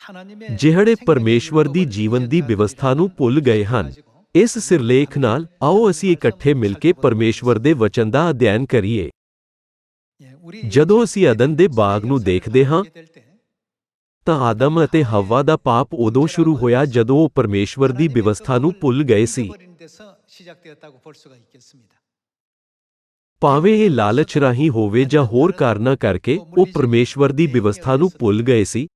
ਜਿਹੜੇ ਪਰਮੇਸ਼ਵਰ ਦੀ ਜੀਵਨ ਦੀ ਵਿਵਸਥਾ ਨੂੰ ਭੁੱਲ ਗਏ ਹਨ। ਇਸ ਸਿਰਲੇਖ ਨਾਲ ਆਓ ਅਸੀਂ ਇਕੱਠੇ ਮਿਲ ਕੇ ਪਰਮੇਸ਼ਵਰ ਦੇ ਵਚਨ ਦਾ ਅਧਿਐਨ ਕਰੀਏ। ਜਦੋਂ ਅਸੀਂ ਅਦਨ ਦੇ ਬਾਗ ਨੂੰ ਦੇਖਦੇ ਹਾਂ ਤਾਂ ਆਦਮ ਅਤੇ ਹੱਵਾ ਦਾ ਪਾਪ ਉਦੋਂ ਸ਼ੁਰੂ ਹੋਇਆ ਜਦੋਂ ਉਹ ਪਰਮੇਸ਼ਵਰ ਦੀ ਵਿਵਸਥਾ ਨੂੰ ਭੁੱਲ ਗਏ ਸੀ। ਭਾਵੇਂ ਇਹ ਲਾਲਚ ਰਾਹੀਂ ਹੋਵੇ ਜਾਂ ਹੋਰ ਕਾਰਨਾਂ ਕਰਕੇ ਉਹ ਪਰਮੇਸ਼ਵਰ ਦੀ ਵਿਵਸਥਾ ਨੂੰ ਭੁੱਲ ਗਏ ਸੀ।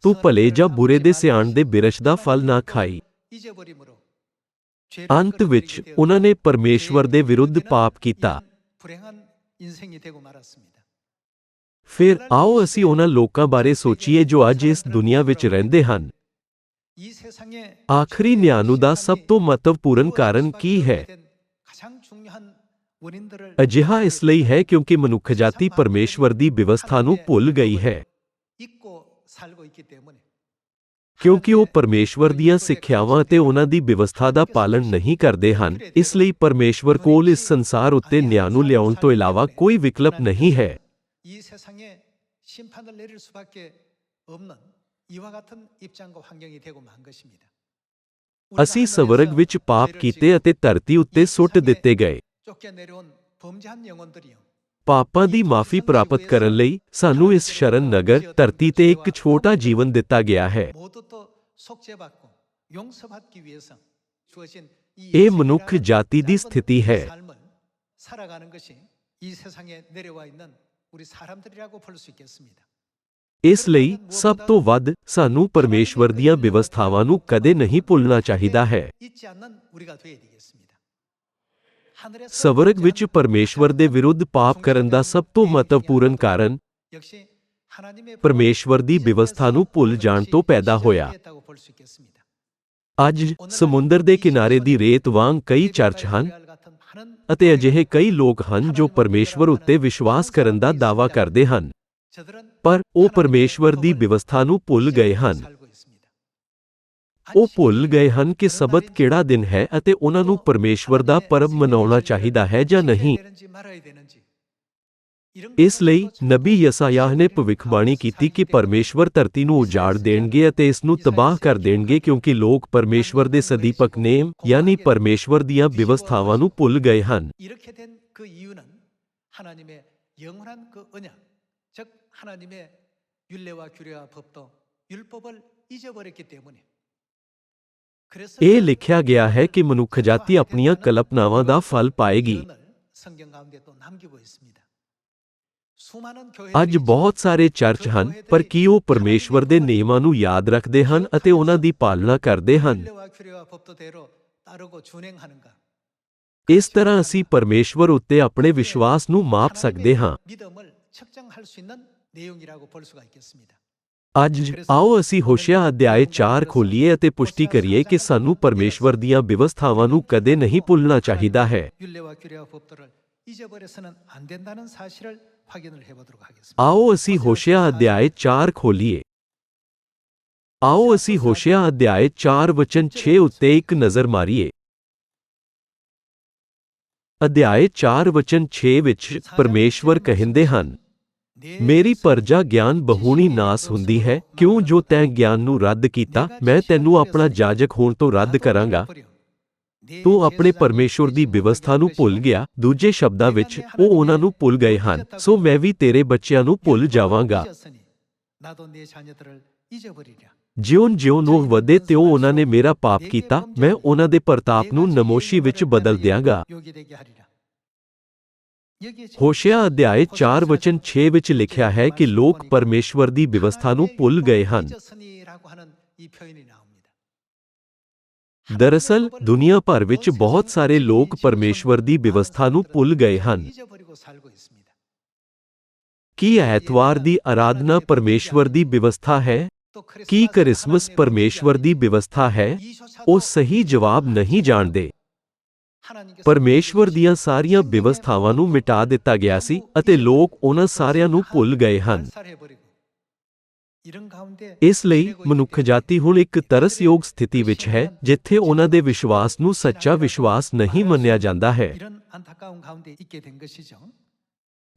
ਤੂੰ ਭਲੇ ਜਾਂ ਬੁਰੇ ਦੇ ਸਿਆਣ ਦੇ ਬਿਰਛ ਦਾ ਫਲ ਨਾ ਖਾਈ। ਅੰਤ ਵਿੱਚ ਉਹਨਾਂ ਨੇ ਪਰਮੇਸ਼ਵਰ ਦੇ ਵਿਰੁੱਧ ਪਾਪ ਕੀਤਾ। ਫਿਰ ਆਓ ਅਸੀਂ ਉਹਨਾਂ ਲੋਕਾਂ ਬਾਰੇ ਸੋਚੀਏ ਜੋ ਅੱਜ ਇਸ ਦੁਨੀਆ ਵਿੱਚ ਰਹਿੰਦੇ ਹਨ। ਆਖਰੀ ਨਿਆਣੂ ਦਾ ਸਭ ਤੋਂ ਮਹੱਤਵਪੂਰਨ ਕਾਰਨ ਕੀ ਹੈ? ਅਜਿਹਾ ਇਸ ਲਈ ਹੈ ਕਿਉਂਕਿ ਮਨੁੱਖਜਾਤੀ ਪਰਮੇਸ਼ਵਰ ਦੀ ਵਿਵਸਥਾ ਨੂੰ ਭੁੱਲ ਗਈ ਹੈ। ਕਿਉਂਕਿ ਉਹ ਪਰਮੇਸ਼ਵਰ ਦੀਆਂ ਸਿੱਖਿਆਵਾਂ ਅਤੇ ਉਹਨਾਂ ਦੀ ਵਿਵਸਥਾ ਦਾ ਪਾਲਣ ਨਹੀਂ ਕਰਦੇ ਹਨ, ਇਸ ਲਈ ਪਰਮੇਸ਼ਵਰ ਕੋਲ ਇਸ ਸੰਸਾਰ ਉੱਤੇ ਨਿਆਂ ਨੂੰ ਲਿਆਉਣ ਤੋਂ ਇਲਾਵਾ ਕੋਈ ਵਿਕਲਪ ਨਹੀਂ ਹੈ। ਅਸੀਂ ਸਵਰਗ ਵਿੱਚ ਪਾਪ ਕੀਤੇ ਅਤੇ ਧਰਤੀ ਉੱਤੇ ਸੁੱਟ ਦਿੱਤੇ ਗਏ। ਪਾਪਾਂ ਦੀ ਮਾਫੀ ਪ੍ਰਾਪਤ ਕਰਨ ਲਈ ਸਾਨੂੰ ਇਸ ਸ਼ਰਨ ਨਗਰ ਧਰਤੀ ਤੇ ਇੱਕ ਛੋਟਾ ਜੀਵਨ ਦਿੱਤਾ ਗਿਆ ਹੈ। ਇਹ ਮਨੁੱਖ ਜਾਤੀ ਦੀ ਸਥਿਤੀ ਹੈ। ਇਸ ਲਈ ਸਭ ਤੋਂ ਵੱਧ ਸਾਨੂੰ ਪਰਮੇਸ਼ਵਰ ਦੀਆਂ ਵਿਵਸਥਾਵਾਂ ਨੂੰ ਕਦੇ ਨਹੀਂ ਭੁੱਲਣਾ ਚਾਹੀਦਾ ਹੈ। ਸਵਰਗ ਵਿੱਚ ਪਰਮੇਸ਼ਵਰ ਦੇ ਵਿਰੁੱਧ ਪਾਪ ਕਰਨ ਦਾ ਸਭ ਤੋਂ ਮਹੱਤਵਪੂਰਨ ਕਾਰਨ ਪਰਮੇਸ਼ਵਰ ਦੀ ਵਿਵਸਥਾ ਨੂੰ ਭੁੱਲ ਜਾਣ ਤੋਂ ਪੈਦਾ ਹੋਇਆ। ਅੱਜ ਸਮੁੰਦਰ ਦੇ ਕਿਨਾਰੇ ਦੀ ਰੇਤ ਵਾਂਗ ਕਈ ਚਰਚ ਹਨ ਅਤੇ ਅਜਿਹੇ ਕਈ ਲੋਕ ਹਨ ਜੋ ਪਰਮੇਸ਼ਵਰ ਉੱਤੇ ਵਿਸ਼ਵਾਸ ਕਰਨ ਦਾ ਦਾਅਵਾ ਕਰਦੇ ਹਨ, ਪਰ ਉਹ ਪਰਮੇਸ਼ਵਰ ਦੀ ਵਿਵਸਥਾ ਨੂੰ ਭੁੱਲ ਗਏ ਹਨ। ਉਹ ਭੁੱਲ ਗਏ ਹਨ ਕਿ ਸਬਤ ਕਿਹੜਾ ਦਿਨ ਹੈ ਅਤੇ ਉਹਨਾਂ ਨੂੰ ਪਰਮੇਸ਼ਵਰ ਦਾ ਪਰਬ ਮਨਾਉਣਾ ਚਾਹੀਦਾ ਹੈ ਜਾਂ ਨਹੀਂ। ਇਸ ਲਈ ਨਬੀ ਯਸਾਯਾਹ ਨੇ ਭਵਿੱਖਬਾਣੀ ਕੀਤੀ ਕਿ ਪਰਮੇਸ਼ਵਰ ਧਰਤੀ ਨੂੰ ਉਜਾੜ ਦੇਣਗੇ ਅਤੇ ਇਸ ਨੂੰ ਤਬਾਹ ਕਰ ਦੇਣਗੇ ਕਿਉਂਕਿ ਲੋਕ ਪਰਮੇਸ਼ਵਰ ਦੇ ਸਦੀਪਕ ਨੇਮ ਯਾਨੀ ਪਰਮੇਸ਼ਵਰ ਦੀਆਂ ਵਿਵਸਥਾਵਾਂ ਨੂੰ ਭੁੱਲ ਗਏ ਹਨ। ਇਹ ਲਿਖਿਆ ਗਿਆ ਹੈ ਕਿ ਮਨੁੱਖਜਾਤੀ ਆਪਣੀਆਂ ਕਲਪਨਾਵਾਂ ਦਾ ਫਲ ਪਾਏਗੀ। ਅੱਜ ਬਹੁਤ ਸਾਰੇ ਚਰਚ ਹਨ, ਪਰ ਕੀ ਉਹ ਪਰਮੇਸ਼ਵਰ ਦੇ ਨਿਯਮਾਂ ਨੂੰ ਯਾਦ ਰੱਖਦੇ ਹਨ ਅਤੇ ਉਹਨਾਂ ਦੀ ਪਾਲਣਾ ਕਰਦੇ ਹਨ? ਇਸ ਤਰ੍ਹਾਂ ਅਸੀਂ ਪਰਮੇਸ਼ਵਰ ਉੱਤੇ ਆਪਣੇ ਵਿਸ਼ਵਾਸ ਨੂੰ ਮਾਪ ਸਕਦੇ ਹਾਂ। ਅੱਜ ਆਓ ਅਸੀਂ ਹੋਸ਼ਿਆ ਅਧਿਆਇ 4 ਖੋਲੀਏ ਅਤੇ ਪੁਸ਼ਟੀ ਕਰੀਏ ਕਿ ਸਾਨੂੰ ਪਰਮੇਸ਼ਵਰ ਦੀਆਂ ਵਿਵਸਥਾਵਾਂ ਨੂੰ ਕਦੇ ਨਹੀਂ ਭੁੱਲਣਾ ਚਾਹੀਦਾ ਹੈ। ਆਓ ਅਸੀਂ ਹੋਸ਼ਿਆ ਅਧਿਆਇ 4 ਖੋਲੀਏ। ਆਓ ਅਸੀਂ ਹੋਸ਼ਿਆ ਅਧਿਆਇ 4 ਵਚਨ 6 ਉੱਤੇ ਇੱਕ ਨਜ਼ਰ ਮਾਰੀਏ। ਅਧਿਆਇ 4 ਵਚਨ 6 ਵਿੱਚ ਪਰਮੇਸ਼ਵਰ ਕਹਿੰਦੇ ਹਨ, ਮੇਰੀ ਪਰਜਾ ਗਿਆਨ ਬਹੁਣੀ ਨਾਸ ਹੁੰਦੀ ਹੈ, ਕਿਉਂ ਜੋ ਤੈਂ ਗਿਆਨ ਨੂੰ ਰੱਦ ਕੀਤਾ, ਮੈਂ ਤੈਨੂੰ ਆਪਣਾ ਜਾਜਕ ਹੋਣ ਤੋਂ ਰੱਦ ਕਰਾਂਗਾ। ਤੂੰ ਆਪਣੇ ਪਰਮੇਸ਼ਵਰ ਦੀ ਵਿਵਸਥਾ ਨੂੰ ਭੁੱਲ ਗਿਆ। ਦੂਜੇ ਸ਼ਬਦਾਂ ਵਿੱਚ ਉਹ ਉਹਨਾਂ ਨੂੰ ਭੁੱਲ ਗਏ ਹਨ, ਸੋ ਮੈਂ ਵੀ ਤੇਰੇ ਬੱਚਿਆਂ ਨੂੰ ਭੁੱਲ ਜਾਵਾਂਗਾ। ਜਿਉਂ-ਜਿਉਂ ਨੋਹ ਵਧੇ ਤਿਉਂ ਉਹਨਾਂ ਨੇ ਮੇਰਾ ਪਾਪ ਕੀਤਾ, ਮੈਂ ਉਹਨਾਂ ਦੇ ਪ੍ਰਤਾਪ ਨੂੰ ਨਮੋਸ਼ੀ ਵਿੱਚ ਬਦਲ ਦਿਆਂਗਾ। ਹੋਸ਼ਿਆ ਅਧਿਆਇ 4 ਵਚਨ 6 ਵਿੱਚ ਲਿਖਿਆ ਹੈ ਕਿ ਲੋਕ ਪਰਮੇਸ਼ਵਰ ਦੀ ਵਿਵਸਥਾ ਨੂੰ ਭੁੱਲ ਗਏ ਹਨ। ਦਰਅਸਲ ਦੁਨੀਆ ਭਰ ਵਿੱਚ ਬਹੁਤ ਸਾਰੇ ਲੋਕ ਪਰਮੇਸ਼ਵਰ ਦੀ ਵਿਵਸਥਾ ਨੂੰ ਭੁੱਲ ਗਏ ਹਨ। ਕੀ ਐਤਵਾਰ ਦੀ ਆਰਾਧਨਾ ਪਰਮੇਸ਼ਵਰ ਦੀ ਵਿਵਸਥਾ ਹੈ? ਕੀ ਕ੍ਰਿਸਮਸ ਪਰਮੇਸ਼ਵਰ ਦੀ ਵਿਵਸਥਾ ਹੈ? ਉਹ ਸਹੀ ਜਵਾਬ ਨਹੀਂ ਜਾਣਦੇ। ਪਰਮੇਸ਼ਵਰ ਦੀਆਂ ਸਾਰੀਆਂ ਵਿਵਸਥਾਵਾਂ ਨੂੰ ਮਿਟਾ ਦਿੱਤਾ ਗਿਆ ਸੀ ਅਤੇ ਲੋਕ ਉਹਨਾਂ ਸਾਰਿਆਂ ਨੂੰ ਭੁੱਲ ਗਏ ਹਨ। ਇਸ ਲਈ ਮਨੁੱਖਜਾਤੀ ਹੁਣ ਇੱਕ ਤਰਸਯੋਗ ਸਥਿਤੀ ਵਿੱਚ ਹੈ ਜਿੱਥੇ ਉਹਨਾਂ ਦੇ ਵਿਸ਼ਵਾਸ ਨੂੰ ਸੱਚਾ ਵਿਸ਼ਵਾਸ ਨਹੀਂ ਮੰਨਿਆ ਜਾਂਦਾ ਹੈ।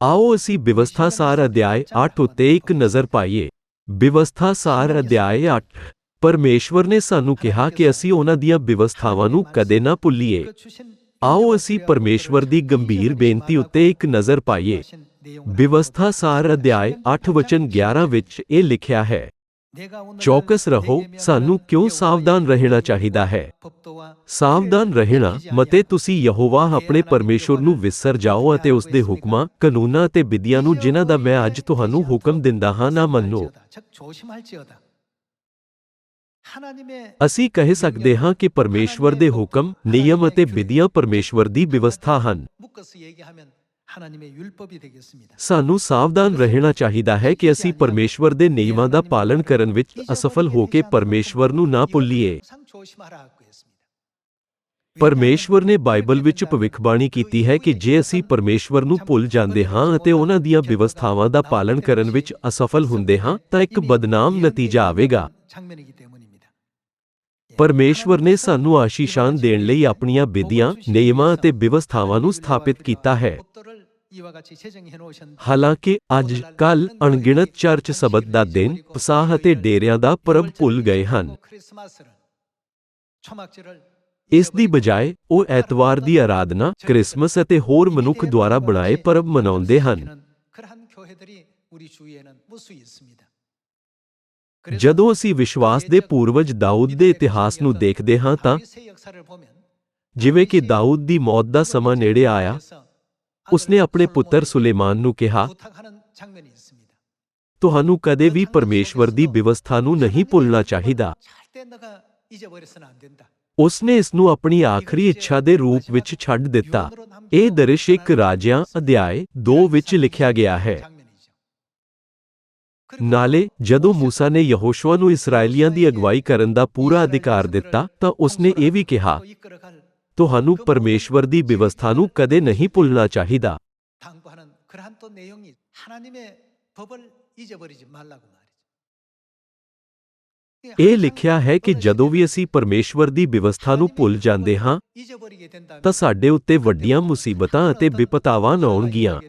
ਆਓ ਅਸੀਂ ਵਿਵਸਥਾ ਸਾਰ ਅਧਿਆਇ 8 ਉੱਤੇ ਇੱਕ ਨਜ਼ਰ ਪਾਈਏ। ਵਿਵਸਥਾ ਸਾਰ ਅਧਿਆਇ 8 ਪਰਮੇਸ਼ਵਰ ਨੇ ਸਾਨੂੰ ਕਿਹਾ ਕਿ ਅਸੀਂ ਉਹਨਾਂ ਦੀਆਂ ਵਿਵਸਥਾਵਾਂ ਨੂੰ ਕਦੇ ਨਾ ਭੁੱਲੀਏ। ਆਓ ਅਸੀਂ ਪਰਮੇਸ਼ਵਰ ਦੀ ਗੰਭੀਰ ਬੇਨਤੀ ਉੱਤੇ ਇੱਕ ਨਜ਼ਰ ਪਾਈਏ। ਵਿਵਸਥਾ ਸਾਰ ਅਧਿਆਇ 8 ਵਚਨ 11 ਵਿੱਚ ਇਹ ਲਿਖਿਆ ਹੈ, ਚੌਕਸ ਰਹੋ, ਸਾਨੂੰ ਕਿਉਂ ਸਾਵਧਾਨ ਰਹਿਣਾ ਚਾਹੀਦਾ ਹੈ। ਸਾਵਧਾਨ ਰਹਿਣਾ ਮਤੇ ਤੁਸੀਂ ਯਹੋਵਾ ਆਪਣੇ ਪਰਮੇਸ਼ਵਰ ਨੂੰ ਵਿਸਰ ਜਾਓ ਅਤੇ ਉਸ ਦੇ ਹੁਕਮਾਂ, ਕਾਨੂੰਨਾਂ ਅਤੇ ਵਿਧੀਆਂ ਨੂੰ ਜਿਨ੍ਹਾਂ ਦਾ ਮੈਂ ਅੱਜ ਤੁਹਾਨੂੰ ਹੁਕਮ ਦਿੰਦਾ ਹਾਂ ਨਾ ਮੰਨੋ। ਅਸੀਂ ਕਹਿ ਸਕਦੇ ਹਾਂ ਕਿ ਪਰਮੇਸ਼ਵਰ ਦੇ ਹੁਕਮ, ਨਿਯਮ ਅਤੇ ਵਿਧੀਆਂ ਪਰਮੇਸ਼ਵਰ ਦੀ ਵਿਵਸਥਾ ਹਨ। ਸਾਨੂੰ ਸਾਵਧਾਨ ਰਹਿਣਾ ਚਾਹੀਦਾ ਹੈ ਕਿ ਅਸੀਂ ਪਰਮੇਸ਼ਵਰ ਦੇ ਨਿਯਮਾਂ ਦਾ ਪਾਲਣ ਕਰਨ ਵਿੱਚ ਅਸਫਲ ਹੋ ਕੇ ਪਰਮੇਸ਼ਵਰ ਨੂੰ ਨਾ ਭੁੱਲੀਏ। ਪਰਮੇਸ਼ਵਰ ਨੇ ਬਾਈਬਲ ਵਿੱਚ ਭਵਿੱਖਬਾਣੀ ਕੀਤੀ ਹੈ ਕਿ ਜੇ ਅਸੀਂ ਪਰਮੇਸ਼ਵਰ ਨੂੰ ਭੁੱਲ ਜਾਂਦੇ ਹਾਂ ਅਤੇ ਉਹਨਾਂ ਦੀਆਂ ਵਿਵਸਥਾਵਾਂ ਦਾ ਪਾਲਣ ਕਰਨ ਵਿੱਚ ਅਸਫਲ ਹੁੰਦੇ ਹਾਂ ਤਾਂ ਇੱਕ ਬਦਨਾਮ ਨਤੀਜਾ ਆਵੇਗਾ। ਪਰਮੇਸ਼ਵਰ ਨੇ ਸਾਨੂੰ ਆਸ਼ੀਸ਼ਾਂ ਦੇਣ ਲਈ ਆਪਣੀਆਂ ਵਿਧੀਆਂ, ਨਿਯਮਾਂ ਅਤੇ ਵਿਵਸਥਾਵਾਂ ਨੂੰ ਸਥਾਪਿਤ ਕੀਤਾ ਹੈ। ਹਾਲਾਂਕਿ ਅੱਜ ਕੱਲ੍ਹ ਅਣਗਿਣਤ ਚਰਚ ਸਬਤ ਦਾ ਦਿਨ, ਪਸਾਹ ਅਤੇ ਡੇਰਿਆਂ ਦਾ ਪਰਬ ਭੁੱਲ ਗਏ ਹਨ। ਇਸ ਦੀ ਬਜਾਏ ਉਹ ਐਤਵਾਰ ਦੀ ਆਰਾਧਨਾ, ਕ੍ਰਿਸਮਸ ਅਤੇ ਹੋਰ ਮਨੁੱਖ ਦੁਆਰਾ ਬਣਾਏ ਪਰਬ ਮਨਾਉਂਦੇ ਹਨ। ਜਦੋਂ ਅਸੀਂ ਵਿਸ਼ਵਾਸ ਦੇ ਪੂਰਵਜ ਦਾਊਦ ਦੇ ਇਤਿਹਾਸ ਨੂੰ ਦੇਖਦੇ ਹਾਂ ਤਾਂ ਜਿਵੇਂ ਕਿ ਦਾਊਦ ਦੀ ਮੌਤ ਦਾ ਸਮਾਂ ਨੇੜੇ ਆਇਆ, ਉਸਨੇ ਆਪਣੇ ਪੁੱਤਰ ਸੁਲੇਮਾਨ ਨੂੰ ਕਿਹਾ, ਤੁਹਾਨੂੰ ਕਦੇ ਵੀ ਪਰਮੇਸ਼ਵਰ ਦੀ ਵਿਵਸਥਾ ਨੂੰ ਨਹੀਂ ਭੁੱਲਣਾ ਚਾਹੀਦਾ। ਉਸਨੇ ਇਸ ਨੂੰ ਆਪਣੀ ਆਖਰੀ ਇੱਛਾ ਦੇ ਰੂਪ ਵਿੱਚ ਛੱਡ ਦਿੱਤਾ। ਇਹ ਦ੍ਰਿਸ਼ 1 ਰਾਜਿਆਂ ਅਧਿਆਇ 2 ਵਿੱਚ ਲਿਖਿਆ ਗਿਆ ਹੈ। ਨਾਲੇ ਜਦੋਂ ਮੂਸਾ ਨੇ ਯਹੋਸ਼ੂਆ ਨੂੰ ਇਸਰਾਏਲੀਆਂ ਦੀ ਅਗਵਾਈ ਕਰਨ ਦਾ ਪੂਰਾ ਅਧਿਕਾਰ ਦਿੱਤਾ ਤਾਂ ਉਸਨੇ ਇਹ ਵੀ ਕਿਹਾ, ਤੁਹਾਨੂੰ ਪਰਮੇਸ਼ਵਰ ਦੀ ਵਿਵਸਥਾ ਨੂੰ ਕਦੇ ਨਹੀਂ ਭੁੱਲਣਾ ਚਾਹੀਦਾ। ਇਹ ਲਿਖਿਆ ਹੈ ਕਿ ਜਦੋਂ ਵੀ ਅਸੀਂ ਪਰਮੇਸ਼ਵਰ ਦੀ ਵਿਵਸਥਾ ਨੂੰ ਭੁੱਲ ਜਾਂਦੇ ਹਾਂ ਤਾਂ ਸਾਡੇ ਉੱਤੇ ਵੱਡੀਆਂ ਮੁਸੀਬਤਾਂ ਅਤੇ ਵਿਪਤਾਵਾਂ ਆਉਣਗੀਆਂ।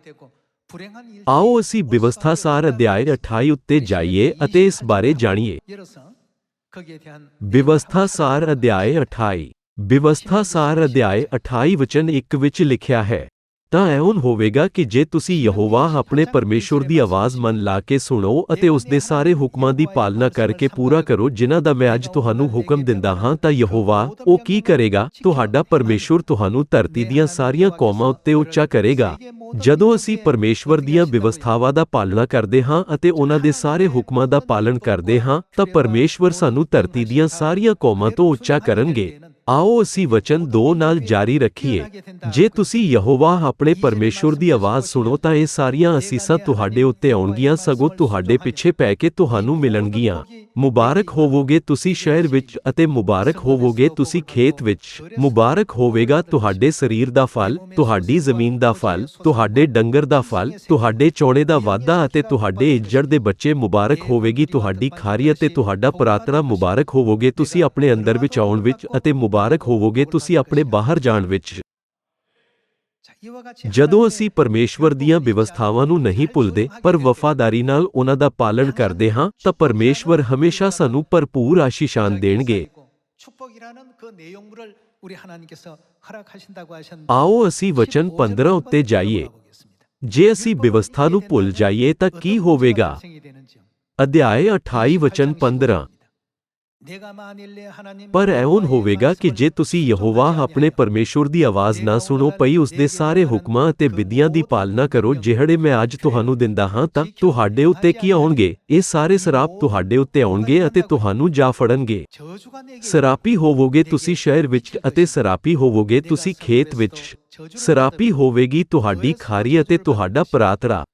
ਆਓ ਅਸੀਂ ਵਿਵਸਥਾ ਸਾਰ ਅਧਿਆਇ 28 ਉੱਤੇ ਜਾਈਏ ਅਤੇ ਇਸ ਬਾਰੇ ਜਾਣੀਏ। ਵਿਵਸਥਾ ਸਾਰ ਅਧਿਆਇ 28 ਵਿਵਸਥਾ ਸਾਰ ਅਧਿਆਇ 28 ਵਚਨ 1 ਵਿੱਚ ਲਿਖਿਆ ਹੈ, ਤਾਂ ਐਉਂ ਹੋਵੇਗਾ ਕਿ ਜੇ ਤੁਸੀਂ ਯਹੋਵਾ ਆਪਣੇ ਪਰਮੇਸ਼ੁਰ ਦੀ ਆਵਾਜ਼ ਮਨ ਲਾ ਕੇ ਸੁਣੋ ਅਤੇ ਉਸ ਦੇ ਸਾਰੇ ਹੁਕਮਾਂ ਦੀ ਪਾਲਣਾ ਕਰਕੇ ਪੂਰਾ ਕਰੋ ਜਿਨ੍ਹਾਂ ਦਾ ਮੈਂ ਅੱਜ ਤੁਹਾਨੂੰ ਹੁਕਮ ਦਿੰਦਾ ਹਾਂ, ਤਾਂ ਯਹੋਵਾ ਉਹ ਕੀ ਕਰੇਗਾ? ਤੁਹਾਡਾ ਪਰਮੇਸ਼ੁਰ ਤੁਹਾਨੂੰ ਧਰਤੀ ਦੀਆਂ ਸਾਰੀਆਂ ਕੌਮਾਂ ਉੱਤੇ ਉੱਚਾ ਕਰੇਗਾ। ਜਦੋਂ ਅਸੀਂ ਪਰਮੇਸ਼ਵਰ ਦੀਆਂ ਵਿਵਸਥਾਵਾਂ ਦਾ ਪਾਲਣਾ ਕਰਦੇ ਹਾਂ ਅਤੇ ਉਹਨਾਂ ਦੇ ਸਾਰੇ ਹੁਕਮਾਂ ਦਾ ਪਾਲਣ ਕਰਦੇ ਹਾਂ ਤਾਂ ਪਰਮੇਸ਼ਵਰ ਸਾਨੂੰ ਧਰਤੀ ਦੀਆਂ ਸਾਰੀਆਂ ਕੌਮਾਂ ਤੋਂ ਉੱਚਾ ਕਰਨਗੇ। ਆਓ ਅਸੀਂ ਵਚਨ 2 ਨਾਲ ਜਾਰੀ ਰੱਖੀਏ। ਜੇ ਤੁਸੀਂ ਯਹੋਵਾ ਆਪਣੇ ਪਰਮੇਸ਼ੁਰ ਦੀ ਆਵਾਜ਼ ਸੁਣੋ ਤਾਂ ਇਹ ਸਾਰੀਆਂ ਅਸੀਸਾਂ ਤੁਹਾਡੇ ਉੱਤੇ ਆਉਣਗੀਆਂ, ਸਗੋਂ ਤੁਹਾਡੇ ਪਿੱਛੇ ਪੈ ਕੇ ਤੁਹਾਨੂੰ ਮਿਲਣਗੀਆਂ। ਮੁਬਾਰਕ ਹੋਵੋਗੇ ਤੁਸੀਂ ਸ਼ਹਿਰ ਵਿੱਚ ਅਤੇ ਮੁਬਾਰਕ ਹੋਵੋਗੇ ਤੁਸੀਂ ਖੇਤ ਵਿੱਚ। ਮੁਬਾਰਕ ਹੋਵੇਗਾ ਤੁਹਾਡੇ ਸਰੀਰ ਦਾ ਫਲ, ਤੁਹਾਡੀ ਜ਼ਮੀਨ ਦਾ ਫਲ, ਤੁਹਾਡੇ ਡੰਗਰ ਦਾ ਫਲ, ਤੁਹਾਡੇ ਚੋਣੇ ਦਾ ਵਾਧਾ ਅਤੇ ਤੁਹਾਡੇ ਇੱਜੜ ਦੇ ਬੱਚੇ। ਮੁਬਾਰਕ ਹੋਵੇਗੀ ਤੁਹਾਡੀ ਖਾਰੀ ਅਤੇ ਤੁਹਾਡਾ ਪ੍ਰਾਰਥਨਾ। ਮੁਬਾਰਕ ਹੋਵੋਗੇ ਤੁਸੀਂ ਆਪਣੇ ਅੰਦਰ ਵਿੱਚ ਆਉਣ ਵਿੱਚ ਅਤੇ ਮੁਬਾਰਕ ਹੋਵੋਗੇ ਤੁਸੀਂ ਆਪਣੇ ਬਾਹਰ ਜਾਣ ਵਿੱਚ। ਜਦੋਂ ਅਸੀਂ ਪਰਮੇਸ਼ਵਰ ਦੀਆਂ ਵਿਵਸਥਾਵਾਂ ਨੂੰ ਨਹੀਂ ਭੁੱਲਦੇ ਪਰ ਵਫਾਦਾਰੀ ਨਾਲ ਉਹਨਾਂ ਦਾ ਪਾਲਣ ਕਰਦੇ ਹਾਂ ਤਾਂ ਪਰਮੇਸ਼ਵਰ ਹਮੇਸ਼ਾ ਸਾਨੂੰ ਭਰਪੂਰ ਆਸ਼ੀਸ਼ਾਂ ਦੇਣਗੇ। ਆਓ ਅਸੀਂ ਵਚਨ 15 ਉੱਤੇ ਜਾਈਏ। ਜੇ ਅਸੀਂ ਵਿਵਸਥਾ ਨੂੰ ਭੁੱਲ ਜਾਈਏ ਤਾਂ ਕੀ ਹੋਵੇਗਾ? ਅਧਿਆਇ 28 ਵਚਨ 15 ਪਰ ਐਉਂ ਹੋਵੇਗਾ ਕਿ ਜੇ ਤੁਸੀਂ ਯਹੋਵਾ ਆਪਣੇ ਪਰਮੇਸ਼ੁਰ ਦੀ ਆਵਾਜ਼ ਨਾ ਸੁਣੋ ਪਈ ਉਸ ਦੇ ਸਾਰੇ ਹੁਕਮਾਂ ਅਤੇ ਵਿਧੀਆਂ ਦੀ ਪਾਲਣਾ ਕਰੋ ਜਿਹੜੇ ਮੈਂ ਅੱਜ ਤੁਹਾਨੂੰ ਦਿੰਦਾ ਹਾਂ, ਤਾਂ ਤੁਹਾਡੇ ਉੱਤੇ ਕੀ ਆਉਣਗੇ? ਇਹ ਸਾਰੇ ਸਰਾਪ ਤੁਹਾਡੇ ਉੱਤੇ ਆਉਣਗੇ ਅਤੇ ਤੁਹਾਨੂੰ ਜਾ ਫੜਨਗੇ। ਸਰਾਪੀ ਹੋਵੋਗੇ ਤੁਸੀਂ ਸ਼ਹਿਰ ਵਿੱਚ ਅਤੇ ਸਰਾਪੀ ਹੋਵੋਗੇ ਤੁਸੀਂ ਖੇਤ ਵਿੱਚ। ਸਰਾਪੀ ਹੋਵੇਗੀ ਤੁਹਾਡੀ ਖਾਰੀ ਅਤੇ ਤੁਹਾਡਾ ਪ੍ਰਾਤਰਾ।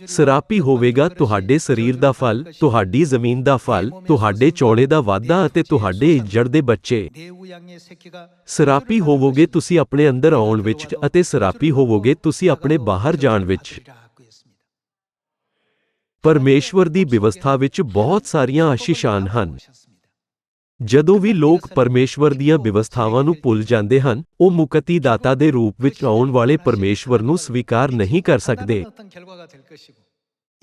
ਸਰਾਪੀ ਹੋਵੇਗਾ ਤੁਹਾਡੇ ਸਰੀਰ ਦਾ ਫਲ, ਤੁਹਾਡੀ ਜ਼ਮੀਨ ਦਾ ਫਲ, ਤੁਹਾਡੇ ਚੋਣੇ ਦਾ ਵਾਧਾ ਅਤੇ ਤੁਹਾਡੇ ਇੱਜੜ ਦੇ ਬੱਚੇ। ਸਰਾਪੀ ਹੋਵੋਗੇ ਤੁਸੀਂ ਆਪਣੇ ਅੰਦਰ ਆਉਣ ਵਿੱਚ ਅਤੇ ਸਰਾਪੀ ਹੋਵੋਗੇ ਤੁਸੀਂ ਆਪਣੇ ਬਾਹਰ ਜਾਣ ਵਿੱਚ। ਪਰਮੇਸ਼ਵਰ ਦੀ ਵਿਵਸਥਾ ਵਿੱਚ ਬਹੁਤ ਸਾਰੀਆਂ ਆਸ਼ੀਸ਼ਾਂ ਹਨ। ਜਦੋਂ ਵੀ ਲੋਕ ਪਰਮੇਸ਼ਵਰ ਦੀਆਂ ਵਿਵਸਥਾਵਾਂ ਨੂੰ ਭੁੱਲ ਜਾਂਦੇ ਹਨ, ਉਹ ਮੁਕਤੀ ਦਾਤਾ ਦੇ ਰੂਪ ਵਿੱਚ ਆਉਣ ਵਾਲੇ ਪਰਮੇਸ਼ਵਰ ਨੂੰ ਸਵੀਕਾਰ ਨਹੀਂ ਕਰ ਸਕਦੇ।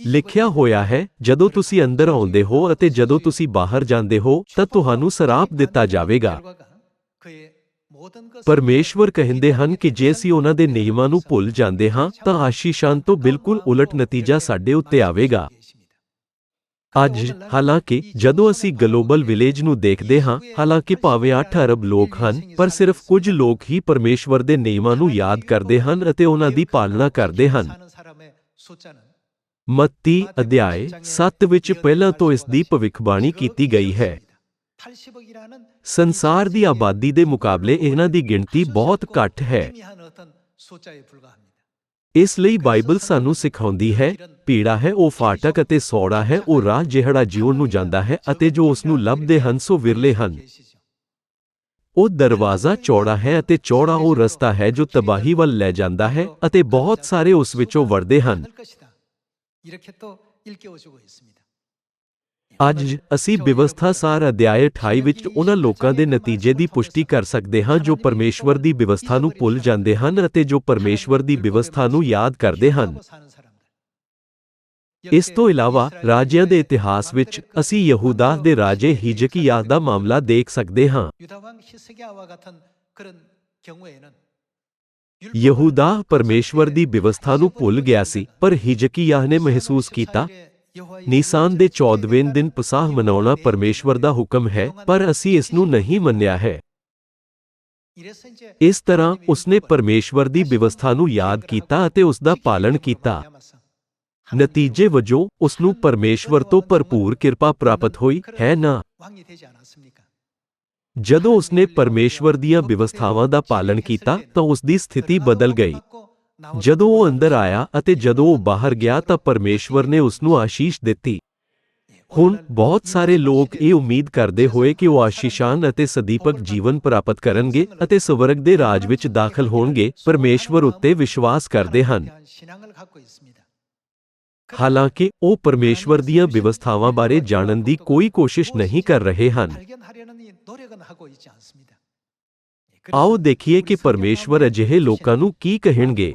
ਲਿਖਿਆ ਹੋਇਆ ਹੈ, ਜਦੋਂ ਤੁਸੀਂ ਅੰਦਰ ਆਉਂਦੇ ਹੋ ਅਤੇ ਜਦੋਂ ਤੁਸੀਂ ਬਾਹਰ ਜਾਂਦੇ ਹੋ ਤਾਂ ਤੁਹਾਨੂੰ ਸਰਾਪ ਦਿੱਤਾ ਜਾਵੇਗਾ। ਪਰਮੇਸ਼ਵਰ ਕਹਿੰਦੇ ਹਨ ਕਿ ਜੇ ਅਸੀਂ ਉਹਨਾਂ ਦੇ ਨਿਯਮਾਂ ਨੂੰ ਭੁੱਲ ਜਾਂਦੇ ਹਾਂ ਤਾਂ ਆਸ਼ੀਸ਼ਾਂ ਤੋਂ ਬਿਲਕੁਲ ਉਲਟ ਨਤੀਜਾ ਸਾਡੇ ਉੱਤੇ ਆਵੇਗਾ। ਅੱਜ ਹਾਲਾਂਕਿ ਜਦੋਂ ਅਸੀਂ ਗਲੋਬਲ ਵਿਲੇਜ ਨੂੰ ਦੇਖਦੇ ਹਾਂ, ਹਾਲਾਂਕਿ ਭਾਵੇਂ 8 ਅਰਬ ਲੋਕ ਹਨ, ਪਰ ਸਿਰਫ ਕੁਝ ਲੋਕ ਹੀ ਪਰਮੇਸ਼ਵਰ ਦੇ ਨਿਯਮਾਂ ਨੂੰ ਯਾਦ ਕਰਦੇ ਹਨ ਅਤੇ ਉਹਨਾਂ ਦੀ ਪਾਲਣਾ ਕਰਦੇ ਹਨ। ਮੱਤੀ ਅਧਿਆਇ 7 ਵਿੱਚ ਪਹਿਲਾਂ ਤੋਂ ਇਸ ਦੀ ਭਵਿੱਖਬਾਣੀ ਕੀਤੀ ਗਈ ਹੈ। ਸੰਸਾਰ ਦੀ ਆਬਾਦੀ ਦੇ ਮੁਕਾਬਲੇ ਇਹਨਾਂ ਦੀ ਗਿਣਤੀ ਬਹੁਤ ਘੱਟ ਹੈ। ਇਸ ਲਈ ਬਾਈਬਲ ਸਾਨੂੰ ਸਿਖਾਉਂਦੀ ਹੈ, ਪੀੜਾ ਹੈ ਉਹ ਫਾਟਕ ਅਤੇ ਸੌੜਾ ਹੈ ਉਹ ਰਾਹ ਜਿਹੜਾ ਜੀਵਨ ਨੂੰ ਜਾਂਦਾ ਹੈ ਅਤੇ ਜੋ ਉਸ ਨੂੰ ਲੱਭਦੇ ਹਨ ਸੋ ਵਿਰਲੇ ਹਨ। ਉਹ ਦਰਵਾਜ਼ਾ ਚੌੜਾ ਹੈ ਅਤੇ ਚੌੜਾ ਉਹ ਰਸਤਾ ਹੈ ਜੋ ਤਬਾਹੀ ਵੱਲ ਲੈ ਜਾਂਦਾ ਹੈ ਅਤੇ ਬਹੁਤ ਸਾਰੇ ਉਸ ਵਿੱਚੋਂ ਵੜਦੇ ਹਨ। ਅੱਜ ਅਸੀਂ ਬਿਵਸਥਾ ਸਾਰ ਅਧਿਆਇ 28 ਵਿੱਚ ਉਹਨਾਂ ਲੋਕਾਂ ਦੇ ਨਤੀਜੇ ਦੀ ਪੁਸ਼ਟੀ ਕਰ ਸਕਦੇ ਹਾਂ ਜੋ ਪਰਮੇਸ਼ਵਰ ਦੀ ਬਿਵਸਥਾ ਨੂੰ ਭੁੱਲ ਜਾਂਦੇ ਹਨ ਅਤੇ ਜੋ ਪਰਮੇਸ਼ਵਰ ਦੀ ਬਿਵਸਥਾ ਨੂੰ ਯਾਦ ਕਰਦੇ ਹਨ। ਇਸ ਤੋਂ ਇਲਾਵਾ ਰਾਜਿਆਂ ਦੇ ਇਤਿਹਾਸ ਵਿੱਚ ਅਸੀਂ ਯਹੂਦਾ ਦੇ ਰਾਜੇ ਹਿਜਕੀਯਾਹ ਦਾ ਮਾਮਲਾ ਦੇਖ ਸਕਦੇ ਹਾਂ। ਯਹੂਦਾ ਪਰਮੇਸ਼ਵਰ ਦੀ ਬਿਵਸਥਾ ਨੂੰ ਭੁੱਲ ਗਿਆ ਸੀ, ਪਰ ਹਿਜਕੀਯਾਹ ਨੇ ਮਹਿਸੂਸ ਕੀਤਾ, ਨੀਸਾਨ ਦੇ 14ਵੇਂ ਦਿਨ ਪਸਾਹ ਮਨਾਉਣਾ ਪਰਮੇਸ਼ਵਰ ਦਾ ਹੁਕਮ ਹੈ, ਪਰ ਅਸੀਂ ਇਸ ਨੂੰ ਨਹੀਂ ਮੰਨਿਆ ਹੈ। ਇਸ ਤਰ੍ਹਾਂ ਉਸਨੇ ਪਰਮੇਸ਼ਵਰ ਦੀ ਬਿਵਸਥਾ ਨੂੰ ਯਾਦ ਕੀਤਾ ਅਤੇ ਉਸ ਦਾ ਪਾਲਣ ਕੀਤਾ। ਨਤੀਜੇ ਵਜੋਂ ਉਸ ਨੂੰ ਪਰਮੇਸ਼ਵਰ ਤੋਂ ਭਰਪੂਰ ਕਿਰਪਾ ਪ੍ਰਾਪਤ ਹੋਈ, ਹੈ ਨਾ? ਜਦੋਂ ਉਸਨੇ ਪਰਮੇਸ਼ਵਰ ਦੀਆਂ ਬਿਵਸਥਾਵਾਂ ਦਾ ਪਾਲਣ ਕੀਤਾ ਤਾਂ ਉਸ ਦੀ ਸਥਿਤੀ ਬਦਲ ਗਈ। ਜਦੋਂ ਉਹ ਅੰਦਰ ਆਇਆ ਅਤੇ ਜਦੋਂ ਉਹ ਬਾਹਰ ਗਿਆ ਤਾਂ ਪਰਮੇਸ਼ਵਰ ਨੇ ਉਸ ਨੂੰ ਆਸ਼ੀਸ਼ ਦਿੱਤੀ। ਹੁਣ ਬਹੁਤ ਸਾਰੇ ਲੋਕ ਇਹ ਉਮੀਦ ਕਰਦੇ ਹੋਏ ਕਿ ਉਹ ਆਸ਼ੀਸ਼ਾਨ ਅਤੇ ਸਦੀਪਕ ਜੀਵਨ ਪ੍ਰਾਪਤ ਕਰਨਗੇ ਅਤੇ ਸਵਰਗ ਦੇ ਰਾਜ ਵਿੱਚ ਦਾਖਲ ਹੋਣਗੇ, ਪਰਮੇਸ਼ਵਰ ਉੱਤੇ ਵਿਸ਼ਵਾਸ ਕਰਦੇ ਹਨ। ਹਾਲਾਂਕਿ ਉਹ ਪਰਮੇਸ਼ਵਰ ਦੀਆਂ ਬਿਵਸਥਾਵਾਂ ਬਾਰੇ ਜਾਣਨ ਦੀ ਕੋਈ ਕੋਸ਼ਿਸ਼ ਨਹੀਂ ਕਰ ਰਹੇ ਹਨ। ਆਓ ਦੇਖੀਏ ਕਿ ਪਰਮੇਸ਼ਵਰ ਅਜਿਹੇ ਲੋਕਾਂ ਨੂੰ ਕੀ ਕਹਿਣਗੇ।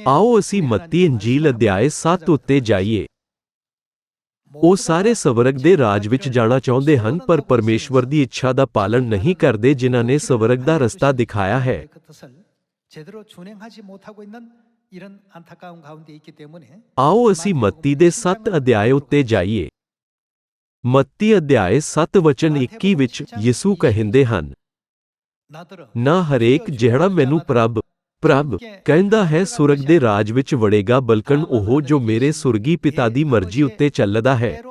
ਆਓ ਅਸੀਂ ਮੱਤੀ ਇੰਜੀਲ ਅਧਿਆਇ 7 ਉੱਤੇ ਜਾਈਏ। ਉਹ ਸਾਰੇ ਸਵਰਗ ਦੇ ਰਾਜ ਵਿੱਚ ਜਾਣਾ ਚਾਹੁੰਦੇ ਹਨ ਪਰ ਪਰਮੇਸ਼ਵਰ ਦੀ ਇੱਛਾ ਦਾ ਪਾਲਣ ਨਹੀਂ ਕਰਦੇ ਜਿਨ੍ਹਾਂ ਨੇ ਸਵਰਗ ਦਾ ਰਸਤਾ ਦਿਖਾਇਆ ਹੈ। ਆਓ ਅਸੀਂ ਮੱਤੀ ਦੇ 7 ਅਧਿਆਇ ਉੱਤੇ ਜਾਈਏ। ਮੱਤੀ ਅਧਿਆਇ 7 ਵਚਨ 21 ਵਿੱਚ ਯਿਸੂ ਕਹਿੰਦੇ ਹਨ, ਨਾ ਹਰੇਕ ਜਿਹੜਾ ਮੈਨੂੰ ਪ੍ਰਭ ਪ੍ਰਭ ਕਹਿੰਦਾ ਹੈ ਸੁਰਗ ਦੇ ਰਾਜ ਵਿੱਚ ਵੜੇਗਾ, ਬਲਕਨ ਉਹ ਜੋ ਮੇਰੇ ਸੁਰਗੀ ਪਿਤਾ ਦੀ ਮਰਜ਼ੀ ਉੱਤੇ ਚੱਲਦਾ ਹੈ।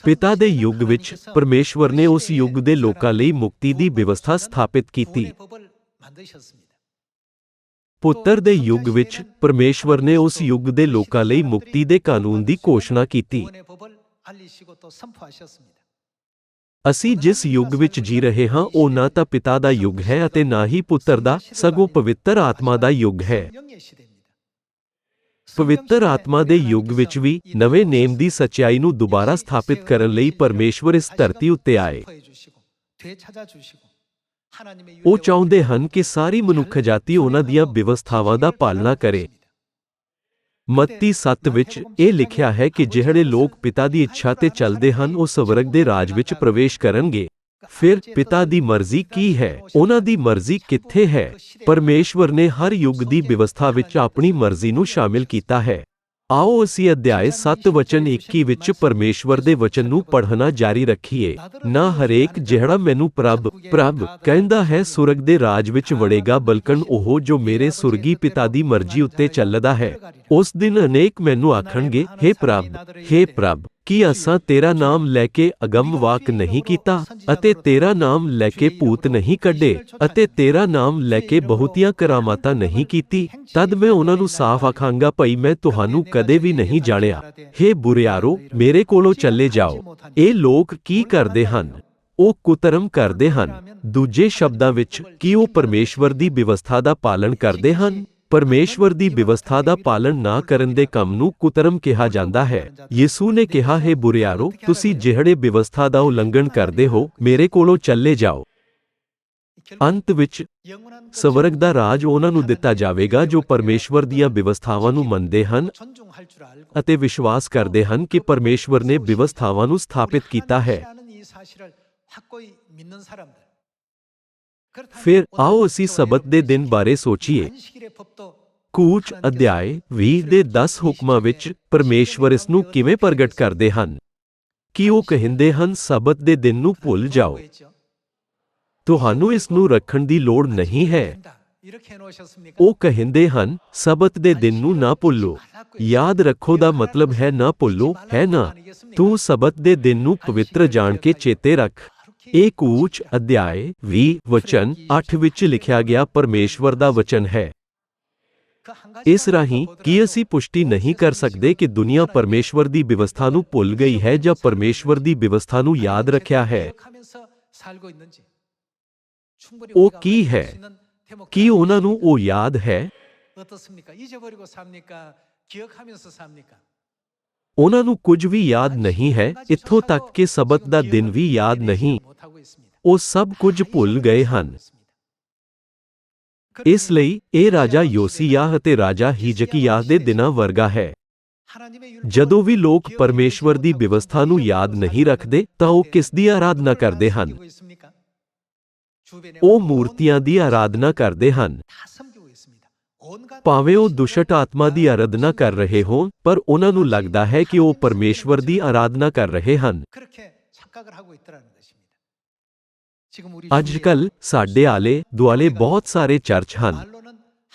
ਪਿਤਾ ਦੇ ਯੁੱਗ ਵਿੱਚ ਪਰਮੇਸ਼ਵਰ ਨੇ ਉਸ ਯੁੱਗ ਦੇ ਲੋਕਾਂ ਲਈ ਮੁਕਤੀ ਦੀ ਵਿਵਸਥਾ ਸਥਾਪਿਤ ਕੀਤੀ। ਪੁੱਤਰ ਦੇ ਯੁੱਗ ਵਿੱਚ ਪਰਮੇਸ਼ਵਰ ਨੇ ਉਸ ਯੁੱਗ ਦੇ ਲੋਕਾਂ ਲਈ ਮੁਕਤੀ ਦੇ ਕਾਨੂੰਨ ਦੀ ਘੋਸ਼ਣਾ ਕੀਤੀ। ਅਸੀਂ ਜਿਸ ਯੁੱਗ ਵਿੱਚ ਜੀ ਰਹੇ ਹਾਂ ਉਹ ਨਾ ਤਾਂ ਪਿਤਾ ਦਾ ਯੁੱਗ ਹੈ ਅਤੇ ਨਾ ਹੀ ਪੁੱਤਰ ਦਾ, ਸਗੋਂ ਪਵਿੱਤਰ ਆਤਮਾ ਦਾ ਯੁੱਗ ਹੈ। ਪਵਿੱਤਰ ਆਤਮਾ ਦੇ ਯੁੱਗ ਵਿੱਚ ਵੀ ਨਵੇਂ ਨੇਮ ਦੀ ਸੱਚਾਈ ਨੂੰ ਦੁਬਾਰਾ ਸਥਾਪਿਤ ਕਰਨ ਲਈ ਪਰਮੇਸ਼ਵਰ ਇਸ ਧਰਤੀ ਉੱਤੇ ਆਏ। ਉਹ ਚਾਹੁੰਦੇ ਹਨ ਕਿ ਸਾਰੀ ਮਨੁੱਖਜਾਤੀ ਉਹਨਾਂ ਦੀਆਂ ਬਿਵਸਥਾਵਾਂ ਦਾ ਪਾਲਣਾ ਕਰੇ। ਮੱਤੀ 7 ਵਿੱਚ ਇਹ ਲਿਖਿਆ ਹੈ ਕਿ ਜਿਹੜੇ ਲੋਕ ਪਿਤਾ ਦੀ ਇੱਛਾ ਤੇ ਚੱਲਦੇ ਹਨ ਉਹ ਸਵਰਗ ਦੇ ਰਾਜ ਵਿੱਚ ਪ੍ਰਵੇਸ਼ ਕਰਨਗੇ। ਫਿਰ ਪਿਤਾ ਦੀ ਮਰਜ਼ੀ ਕੀ ਹੈ? ਉਹਨਾਂ ਦੀ ਮਰਜ਼ੀ ਕਿੱਥੇ ਹੈ? ਪਰਮੇਸ਼ਵਰ ਨੇ ਹਰ ਯੁੱਗ ਦੀ ਬਿਵਸਥਾ ਵਿੱਚ ਆਪਣੀ ਮਰਜ਼ੀ ਨੂੰ ਸ਼ਾਮਿਲ ਕੀਤਾ ਹੈ। ਆਓ ਅਸੀਂ ਅਧਿਆਇ 7 ਵਚਨ 21 ਵਿੱਚ ਪਰਮੇਸ਼ਵਰ ਦੇ ਵਚਨ ਨੂੰ ਪੜ੍ਹਨਾ ਜਾਰੀ ਰੱਖੀਏ। ਨਾ ਹਰੇਕ ਜਿਹੜਾ ਮੈਨੂੰ ਪ੍ਰਭ ਪ੍ਰਭ ਕਹਿੰਦਾ ਹੈ ਸੁਰਗ ਦੇ ਰਾਜ ਵਿੱਚ ਵੜੇਗਾ, ਬਲਕਨ ਉਹ ਜੋ ਮੇਰੇ ਸੁਰਗੀ ਪਿਤਾ ਦੀ ਮਰਜ਼ੀ ਉੱਤੇ ਚੱਲਦਾ ਹੈ। ਉਸ ਦਿਨ ਅਨੇਕ ਮੈਨੂੰ ਆਖਣਗੇ, ਹੇ ਪ੍ਰਭ ਕੀ ਅਸਾਂ ਤੇਰਾ ਨਾਮ ਲੈ ਕੇ ਅਗੰਮ ਵਾਕ ਨਹੀਂ ਕੀਤਾ ਅਤੇ ਤੇਰਾ ਨਾਮ ਲੈ ਕੇ ਭੂਤ ਨਹੀਂ ਕੱਢੇ ਅਤੇ ਤੇਰਾ ਨਾਮ ਲੈ ਕੇ ਬਹੁਤੀਆਂ ਕਰਾਮਾਤਾਂ ਨਹੀਂ ਕੀਤੀ? ਤਦ ਮੈਂ ਉਹਨਾਂ ਨੂੰ ਸਾਫ਼ ਆਖਾਂਗਾ, ਭਈ ਮੈਂ ਤੁਹਾਨੂੰ ਕਦੇ ਵੀ ਨਹੀਂ ਜਾਣਿਆ। ਹੇ ਬੁਰਿਆਰੋ, ਮੇਰੇ ਕੋਲੋਂ ਚੱਲੇ ਜਾਓ। ਇਹ ਲੋਕ ਕੀ ਕਰਦੇ ਹਨ? ਉਹ ਕੁਧਰਮ ਕਰਦੇ ਹਨ। ਦੂਜੇ ਸ਼ਬਦਾਂ ਵਿੱਚ, ਕੀ ਉਹ ਪਰਮੇਸ਼ਵਰ ਦੀ ਬਿਵਸਥਾ ਦਾ ਪਾਲਣ ਕਰਦੇ ਹਨ? ਪਰਮੇਸ਼ਵਰ ਦੀ ਬਿਵਸਥਾ ਦਾ ਪਾਲਣ ਨਾ ਕਰਨ ਦੇ ਕੰਮ ਨੂੰ ਕੁਧਰਮ ਕਿਹਾ ਜਾਂਦਾ ਹੈ। ਯਿਸੂ ਨੇ ਕਿਹਾ, ਹੈ ਬੁਰਿਆਰੋ, ਤੁਸੀਂ ਜਿਹੜੇ ਬਿਵਸਥਾ ਦਾ ਉਲੰਘਣ ਕਰਦੇ ਹੋ, ਮੇਰੇ ਕੋਲੋਂ ਚੱਲੇ ਜਾਓ। ਅੰਤ ਵਿੱਚ ਸਵਰਗ ਦਾ ਰਾਜ ਉਹਨਾਂ ਨੂੰ ਦਿੱਤਾ ਜਾਵੇਗਾ ਜੋ ਪਰਮੇਸ਼ਵਰ ਦੀਆਂ ਵਿਵਸਥਾਵਾਂ ਨੂੰ ਮੰਨਦੇ ਹਨ ਅਤੇ ਵਿਸ਼ਵਾਸ ਕਰਦੇ ਹਨ ਕਿ ਪਰਮੇਸ਼ਵਰ ਨੇ ਵਿਵਸਥਾਵਾਂ ਨੂੰ ਸਥਾਪਿਤ ਕੀਤਾ ਹੈ। ਫਿਰ ਆਓ ਅਸੀਂ ਸਬਤ ਦੇ ਦਿਨ ਬਾਰੇ ਸੋਚੀਏ। ਕੂਚ ਅਧਿਆਇ 20 ਦੇ 10 ਹੁਕਮਾਂ ਵਿੱਚ ਪਰਮੇਸ਼ਵਰ ਇਸ ਨੂੰ ਕਿਵੇਂ ਪ੍ਰਗਟ ਕਰਦੇ ਹਨ ਕਿ ਉਹ ਕਹਿੰਦੇ ਹਨ ਸਬਤ ਦੇ ਦਿਨ ਨੂੰ ਭੁੱਲ ਜਾਓ। ਤੁਹਾਨੂੰ ਇਸ ਨੂੰ ਰੱਖਣ ਦੀ ਲੋੜ ਨਹੀਂ ਹੈ। ਉਹ ਕਹਿੰਦੇ ਹਨ ਸਬਤ ਦੇ ਦਿਨ ਨੂੰ ਨਾ ਭੁੱਲੋ। ਯਾਦ ਰੱਖੋ ਦਾ ਮਤਲਬ ਹੈ ਨਾ ਭੁੱਲੋ, ਹੈ ਨਾ? ਤੂੰ ਸਬਤ ਦੇ ਦਿਨ ਨੂੰ ਪਵਿੱਤਰ ਜਾਣ ਕੇ ਚੇਤੇ ਰੱਖ। ਇਹ ਕੂਚ ਅਧਿਆਇ 20 ਵਚਨ 8 ਵਿੱਚ ਲਿਖਿਆ ਗਿਆ ਪਰਮੇਸ਼ਵਰ ਦਾ ਵਚਨ ਹੈ। ਇਸ ਰਾਹੀਂ ਕੀ ਅਸੀਂ ਪੁਸ਼ਟੀ ਨਹੀਂ ਕਰ ਸਕਦੇ ਕਿ ਦੁਨੀਆ ਪਰਮੇਸ਼ਵਰ ਦੀ ਵਿਵਸਥਾ ਨੂੰ ਭੁੱਲ ਗਈ ਹੈ ਜਾਂ ਪਰਮੇਸ਼ਵਰ ਦੀ ਵਿਵਸਥਾ ਨੂੰ ਯਾਦ ਰੱਖਿਆ ਹੈ? ਉਹ ਕੀ ਹੈ? ਕੀ ਉਹਨਾਂ ਨੂੰ ਉਹ ਯਾਦ ਹੈ? ਉਹਨਾਂ ਨੂੰ ਕੁਝ ਵੀ ਯਾਦ ਨਹੀਂ ਹੈ, ਇੱਥੋਂ ਤੱਕ ਕਿ ਸਬਤ ਦਾ ਦਿਨ ਵੀ ਯਾਦ ਨਹੀਂ। ਉਹ ਸਭ ਕੁਝ ਭੁੱਲ ਗਏ ਹਨ। ਇਸ ਲਈ ਇਹ ਰਾਜਾ ਯੋਸੀਯਾਹ ਅਤੇ ਰਾਜਾ ਹਿਜਕੀਯਾਹ ਦੇ ਦਿਨਾਂ ਵਰਗਾ ਹੈ। ਜਦੋਂ ਵੀ ਲੋਕ ਪਰਮੇਸ਼ਵਰ ਦੀ ਵਿਵਸਥਾ ਨੂੰ ਯਾਦ ਨਹੀਂ ਰੱਖਦੇ ਤਾਂ ਉਹ ਕਿਸ ਦੀ ਆਰਾਧਨਾ ਕਰਦੇ ਹਨ? ਉਹ ਮੂਰਤੀਆਂ ਦੀ ਆਰਾਧਨਾ ਕਰਦੇ ਹਨ। ਭਾਵੇਂ ਉਹ ਦੁਸ਼ਟ ਆਤਮਾ ਦੀ ਆਰਾਧਨਾ ਕਰ ਰਹੇ ਹੋਣ, ਪਰ ਉਹਨਾਂ ਨੂੰ ਲੱਗਦਾ ਹੈ ਕਿ ਉਹ ਪਰਮੇਸ਼ਵਰ ਦੀ ਆਰਾਧਨਾ ਕਰ ਰਹੇ ਹਨ। ਅੱਜ-ਕੱਲ੍ਹ ਸਾਡੇ ਆਲੇ ਦੁਆਲੇ ਬਹੁਤ ਸਾਰੇ ਚਰਚ ਹਨ।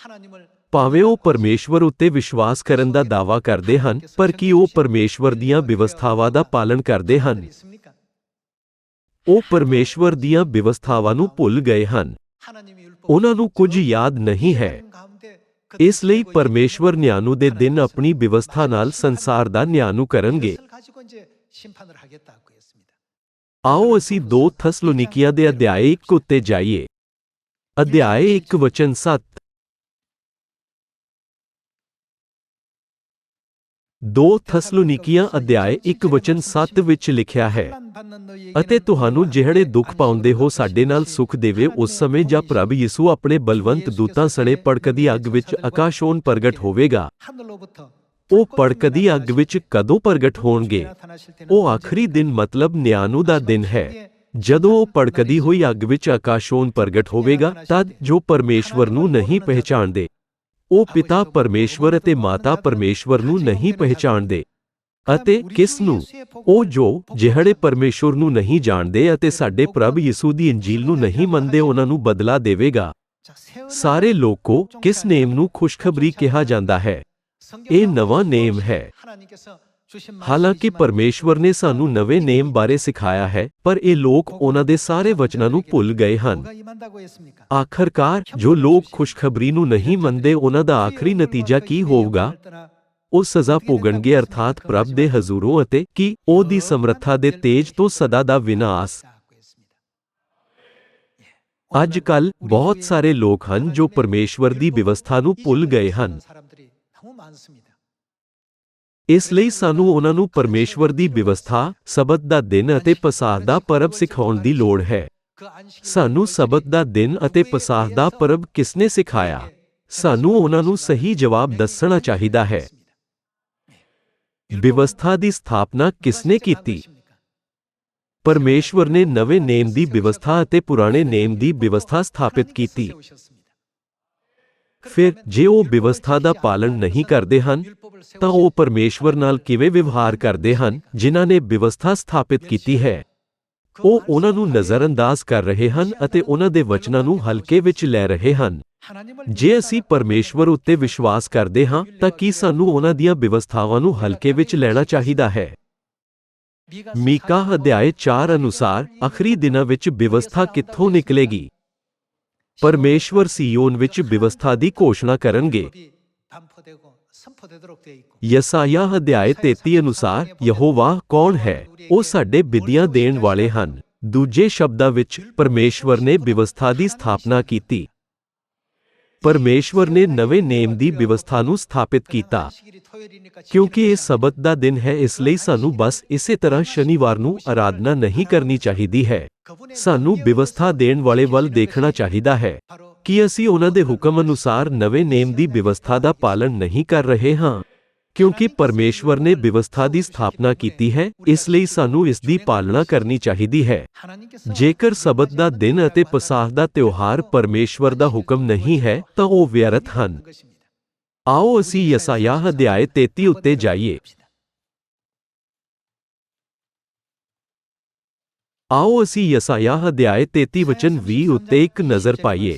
ਭਾਵੇਂ ਉਹ ਪਰਮੇਸ਼ਵਰ ਉੱਤੇ ਵਿਸ਼ਵਾਸ ਕਰਨ ਦਾ ਦਾਅਵਾ ਕਰਦੇ ਹਨ, ਪਰ ਕੀ ਉਹ ਪਰਮੇਸ਼ਵਰ ਦੀਆਂ ਵਿਵਸਥਾਵਾਂ ਦਾ ਪਾਲਣ ਕਰਦੇ ਹਨ? ਉਹ ਪਰਮੇਸ਼ਵਰ ਦੀਆਂ ਵਿਵਸਥਾਵਾਂ ਨੂੰ ਭੁੱਲ ਗਏ ਹਨ। ਉਹਨਾਂ ਨੂੰ ਕੁਝ ਯਾਦ ਨਹੀਂ ਹੈ। ਇਸ ਲਈ ਪਰਮੇਸ਼ਵਰ ਨਿਆਣੂ ਦੇ ਦਿਨ ਆਪਣੀ ਵਿਵਸਥਾ ਨਾਲ ਸੰਸਾਰ ਦਾ ਨਿਆਣੂ ਕਰਨਗੇ। ਆਓ ਅਸੀਂ 2 ਥਸਲੋਨੀਕੀਆਂ ਦੇ ਅਧਿਆਇ 1 ਉੱਤੇ ਜਾਈਏ। ਅਧਿਆਇ 1 ਵਚਨ 7। 2 ਥਸਲੋਨੀਕੀਆਂ ਅਧਿਆਇ 1 ਵਚਨ 7 ਵਿੱਚ ਲਿਖਿਆ ਹੈ, ਅਤੇ ਤੁਹਾਨੂੰ ਜਿਹੜੇ ਦੁੱਖ ਪਾਉਂਦੇ ਹੋ ਸਾਡੇ ਨਾਲ ਸੁਖ ਦੇਵੇ ਉਸ ਸਮੇਂ ਜਦ ਪ੍ਰਭੂ ਯਿਸੂ ਆਪਣੇ ਬਲਵੰਤ ਦੂਤਾਂ ਸਣੇ ਭੜਕਦੀ ਅੱਗ ਵਿੱਚ ਆਕਾਸ਼ੋਂ ਪ੍ਰਗਟ ਹੋਵੇਗਾ। ਉਹ ਭੜਕਦੀ ਅੱਗ ਵਿੱਚ ਕਦੋਂ ਪ੍ਰਗਟ ਹੋਣਗੇ? ਉਹ ਆਖਰੀ ਦਿਨ ਮਤਲਬ ਨਿਆਣੂ ਦਾ ਦਿਨ ਹੈ। ਜਦੋਂ ਉਹ ਭੜਕਦੀ ਹੋਈ ਅੱਗ ਵਿੱਚ ਆਕਾਸ਼ੋਂ ਪ੍ਰਗਟ ਹੋਵੇਗਾ ਤਦ ਜੋ ਪਰਮੇਸ਼ਵਰ ਨੂੰ ਨਹੀਂ ਪਹਿਚਾਣਦੇ, ਉਹ ਪਿਤਾ ਪਰਮੇਸ਼ਵਰ ਅਤੇ ਮਾਤਾ ਪਰਮੇਸ਼ਵਰ ਨੂੰ ਨਹੀਂ ਪਹਿਚਾਣਦੇ। ਅਤੇ ਕਿਸ ਨੂੰ? ਉਹ ਜੋ ਜਿਹੜੇ ਪਰਮੇਸ਼ਵਰ ਨੂੰ ਨਹੀਂ ਜਾਣਦੇ ਅਤੇ ਸਾਡੇ ਪ੍ਰਭੂ ਯਿਸੂ ਦੀ ਇੰਜੀਲ ਨੂੰ ਨਹੀਂ ਮੰਨਦੇ ਉਹਨਾਂ ਨੂੰ ਬਦਲਾ ਦੇਵੇਗਾ। ਸਾਰੇ ਲੋਕੋ ਕਿਸ ਨੇਮ ਨੂੰ ਖੁਸ਼ਖਬਰੀ ਕਿਹਾ ਜਾਂਦਾ ਹੈ? ਇਹ ਨਵਾਂ ਨੇਮ ਹੈ। ਹਾਲਾਂਕਿ ਪਰਮੇਸ਼ਵਰ ਨੇ ਸਾਨੂੰ ਨਵੇਂ ਨੇਮ ਬਾਰੇ ਸਿਖਾਇਆ ਹੈ, ਪਰ ਇਹ ਲੋਕ ਉਹਨਾਂ ਦੇ ਸਾਰੇ ਵਚਨਾਂ ਨੂੰ ਭੁੱਲ ਗਏ ਹਨ। ਆਖਰਕਾਰ ਜੋ ਲੋਕ ਖੁਸ਼ਖਬਰੀ ਨੂੰ ਨਹੀਂ ਮੰਨਦੇ ਉਹਨਾਂ ਦਾ ਆਖਰੀ ਨਤੀਜਾ ਕੀ ਹੋਊਗਾ? ਉਹ ਸਜ਼ਾ ਭੋਗਣਗੇ, ਅਰਥਾਤ ਪ੍ਰਭ ਦੇ ਹਜ਼ੂਰੋਂ, ਅਤੇ ਕੀ ਉਹਦੀ ਸਮਰੱਥਾ ਦੇ ਤੇਜ ਤੋਂ ਸਦਾ ਦਾ ਵਿਨਾਸ਼। ਅੱਜ-ਕੱਲ੍ਹ ਬਹੁਤ ਸਾਰੇ ਲੋਕ ਹਨ ਜੋ ਪਰਮੇਸ਼ਵਰ ਦੀ ਵਿਵਸਥਾ ਨੂੰ ਭੁੱਲ ਗਏ ਹਨ। ਇਸ ਲਈ ਸਾਨੂੰ ਉਹਨਾਂ ਨੂੰ ਪਰਮੇਸ਼ਵਰ ਦੀ ਵਿਵਸਥਾ, ਸਬਤ ਦਾ ਦਿਨ ਅਤੇ ਪਸਾਹ ਦਾ ਪਰਬ ਸਿਖਾਉਣ ਦੀ ਲੋੜ ਹੈ। ਸਾਨੂੰ ਸਬਤ ਦਾ ਦਿਨ ਅਤੇ ਪਸਾਹ ਦਾ ਪਰਬ ਕਿਸਨੇ ਸਿਖਾਇਆ? ਸਾਨੂੰ ਉਹਨਾਂ ਨੂੰ ਸਹੀ ਜਵਾਬ ਦੱਸਣਾ ਚਾਹੀਦਾ ਹੈ। ਵਿਵਸਥਾ ਦੀ ਸਥਾਪਨਾ ਕਿਸਨੇ ਕੀਤੀ? ਪਰਮੇਸ਼ਵਰ ਨੇ ਨਵੇਂ ਨੇਮ ਦੀ ਵਿਵਸਥਾ ਅਤੇ ਪੁਰਾਣੇ ਨੇਮ ਦੀ ਵਿਵਸਥਾ ਸਥਾਪਿਤ ਕੀਤੀ। ਫਿਰ ਜੇ ਉਹ ਵਿਵਸਥਾ ਦਾ ਪਾਲਣ ਨਹੀਂ ਕਰਦੇ ਹਨ ਤਾਂ ਉਹ ਪਰਮੇਸ਼ਵਰ ਨਾਲ ਕਿਵੇਂ ਵਿਵਹਾਰ ਕਰਦੇ ਹਨ ਜਿਨ੍ਹਾਂ ਨੇ ਵਿਵਸਥਾ ਸਥਾਪਿਤ ਕੀਤੀ ਹੈ? ਉਹ ਉਹਨਾਂ ਨੂੰ ਨਜ਼ਰਅੰਦਾਜ਼ ਕਰ ਰਹੇ ਹਨ ਅਤੇ ਉਹਨਾਂ ਦੇ ਵਚਨਾਂ ਨੂੰ ਹਲਕੇ ਵਿੱਚ ਲੈ ਰਹੇ ਹਨ। ਜੇ ਅਸੀਂ ਪਰਮੇਸ਼ਵਰ ਉੱਤੇ ਵਿਸ਼ਵਾਸ ਕਰਦੇ ਹਾਂ ਤਾਂ ਕੀ ਸਾਨੂੰ ਉਹਨਾਂ ਦੀਆਂ ਵਿਵਸਥਾਵਾਂ ਨੂੰ ਹਲਕੇ ਵਿੱਚ ਲੈਣਾ ਚਾਹੀਦਾ ਹੈ? ਮੀਕਾ ਅਧਿਆਇ 4 ਅਨੁਸਾਰ ਆਖਰੀ ਦਿਨਾਂ ਵਿੱਚ ਵਿਵਸਥਾ ਕਿੱਥੋਂ ਨਿਕਲੇਗੀ? ਪਰਮੇਸ਼ਵਰ ਸੀਯੋਨ ਵਿੱਚ ਵਿਵਸਥਾ ਦੀ ਘੋਸ਼ਣਾ ਕਰਨਗੇ। ਯਸਾਯਾਹ ਅਧਿਆਇ 33 ਅਨੁਸਾਰ ਯਹੋਵਾਹ ਕੌਣ ਹੈ? ਉਹ ਸਾਡੇ ਵਿਦਿਆ ਦੇਣ ਵਾਲੇ ਹਨ। ਦੂਜੇ ਸ਼ਬਦਾਂ ਵਿੱਚ ਪਰਮੇਸ਼ਵਰ ਨੇ ਵਿਵਸਥਾ ਦੀ ਸਥਾਪਨਾ ਕੀਤੀ। ਪਰਮੇਸ਼ਵਰ ਨੇ ਨਵੇਂ ਨੇਮ ਦੀ ਵਿਵਸਥਾ ਨੂੰ ਸਥਾਪਿਤ ਕੀਤਾ। ਕਿਉਂਕਿ ਇਹ ਸਬਤ ਦਾ ਦਿਨ ਹੈ, ਇਸ ਲਈ ਸਾਨੂੰ ਬਸ ਇਸੇ ਤਰ੍ਹਾਂ ਸ਼ਨੀਵਾਰ ਨੂੰ ਆਰਾਧਨਾ ਨਹੀਂ ਕਰਨੀ ਚਾਹੀਦੀ ਹੈ। ਸਾਨੂੰ ਵਿਵਸਥਾ ਦੇਣ ਵਾਲੇ ਵੱਲ ਦੇਖਣਾ ਚਾਹੀਦਾ ਹੈ ਕਿ ਅਸੀਂ ਉਹਨਾਂ ਦੇ ਹੁਕਮ ਅਨੁਸਾਰ ਨਵੇਂ ਨੇਮ ਦੀ ਵਿਵਸਥਾ ਦਾ ਪਾਲਣ ਨਹੀਂ ਕਰ ਰਹੇ ਹਾਂ। ਕਿਉਂਕਿ ਪਰਮੇਸ਼ਵਰ ਨੇ ਵਿਵਸਥਾ ਦੀ ਸਥਾਪਨਾ ਕੀਤੀ ਹੈ, ਇਸ ਲਈ ਸਾਨੂੰ ਇਸ ਦੀ ਪਾਲਣਾ ਕਰਨੀ ਚਾਹੀਦੀ ਹੈ। ਜੇਕਰ ਸਬਤ ਦਾ ਦਿਨ ਅਤੇ ਪਸਾਹ ਦਾ ਤਿਉਹਾਰ ਪਰਮੇਸ਼ਵਰ ਦਾ ਹੁਕਮ ਨਹੀਂ ਹੈ ਤਾਂ ਉਹ ਵਿਅਰਥ ਹਨ। ਆਓ ਅਸੀਂ ਯਸਾਯਾਹ ਅਧਿਆਇ 33 ਉੱਤੇ ਜਾਈਏ। ਆਓ ਅਸੀਂ ਯਸਾਯਾਹ ਅਧਿਆਇ 33 ਵਚਨ 20 ਉੱਤੇ ਇੱਕ ਨਜ਼ਰ ਪਾਈਏ।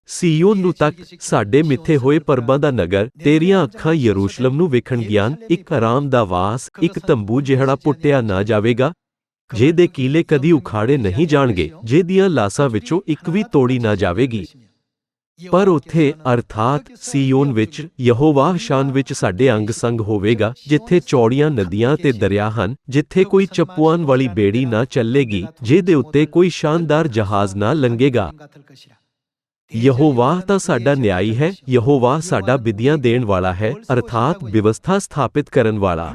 ਸੀਯੋਨ ਨੂੰ ਤੱਕ, ਸਾਡੇ ਮਿੱਥੇ ਹੋਏ ਪਰਬਾਂ ਦਾ ਨਗਰ, ਤੇਰੀਆਂ ਅੱਖਾਂ ਯਰੂਸ਼ਲਮ ਨੂੰ ਵੇਖਣਗੀਆਂ, ਇੱਕ ਆਰਾਮ ਦਾ ਵਾਸ, ਇੱਕ ਤੰਬੂ ਜਿਹੜਾ ਪੁੱਟਿਆ ਨਾ ਜਾਵੇਗਾ, ਜਿਹਦੇ ਕੀਲੇ ਕਦੀ ਉਖਾੜੇ ਨਹੀਂ ਜਾਣਗੇ, ਜਿਹਦੀਆਂ ਲਾਸਾਂ ਵਿੱਚੋਂ ਇੱਕ ਵੀ ਤੋੜੀ ਨਾ ਜਾਵੇਗੀ। ਪਰ ਉੱਥੇ ਅਰਥਾਤ ਸੀਯੋਨ ਵਿੱਚ ਯਹੋਵਾਹ ਸ਼ਾਨ ਵਿੱਚ ਸਾਡੇ ਅੰਗ ਸੰਗ ਹੋਵੇਗਾ, ਜਿੱਥੇ ਚੌੜੀਆਂ ਨਦੀਆਂ ਤੇ ਦਰਿਆ ਹਨ, ਜਿੱਥੇ ਕੋਈ ਚਪੂਆਨ ਵਾਲੀ ਬੇੜੀ ਨਾ ਚੱਲੇਗੀ, ਜਿਹਦੇ ਉੱਤੇ ਕੋਈ ਸ਼ਾਨਦਾਰ ਜਹਾਜ਼ ਨਾ ਲੰਘੇਗਾ। ਯਹੋਵਾਹ ਤਾਂ ਸਾਡਾ ਨਿਆਈ ਹੈ, ਯਹੋਵਾਹ ਸਾਡਾ ਵਿਧੀਆਂ ਦੇਣ ਵਾਲਾ ਹੈ, ਅਰਥਾਤ ਵਿਵਸਥਾ ਸਥਾਪਿਤ ਕਰਨ ਵਾਲਾ।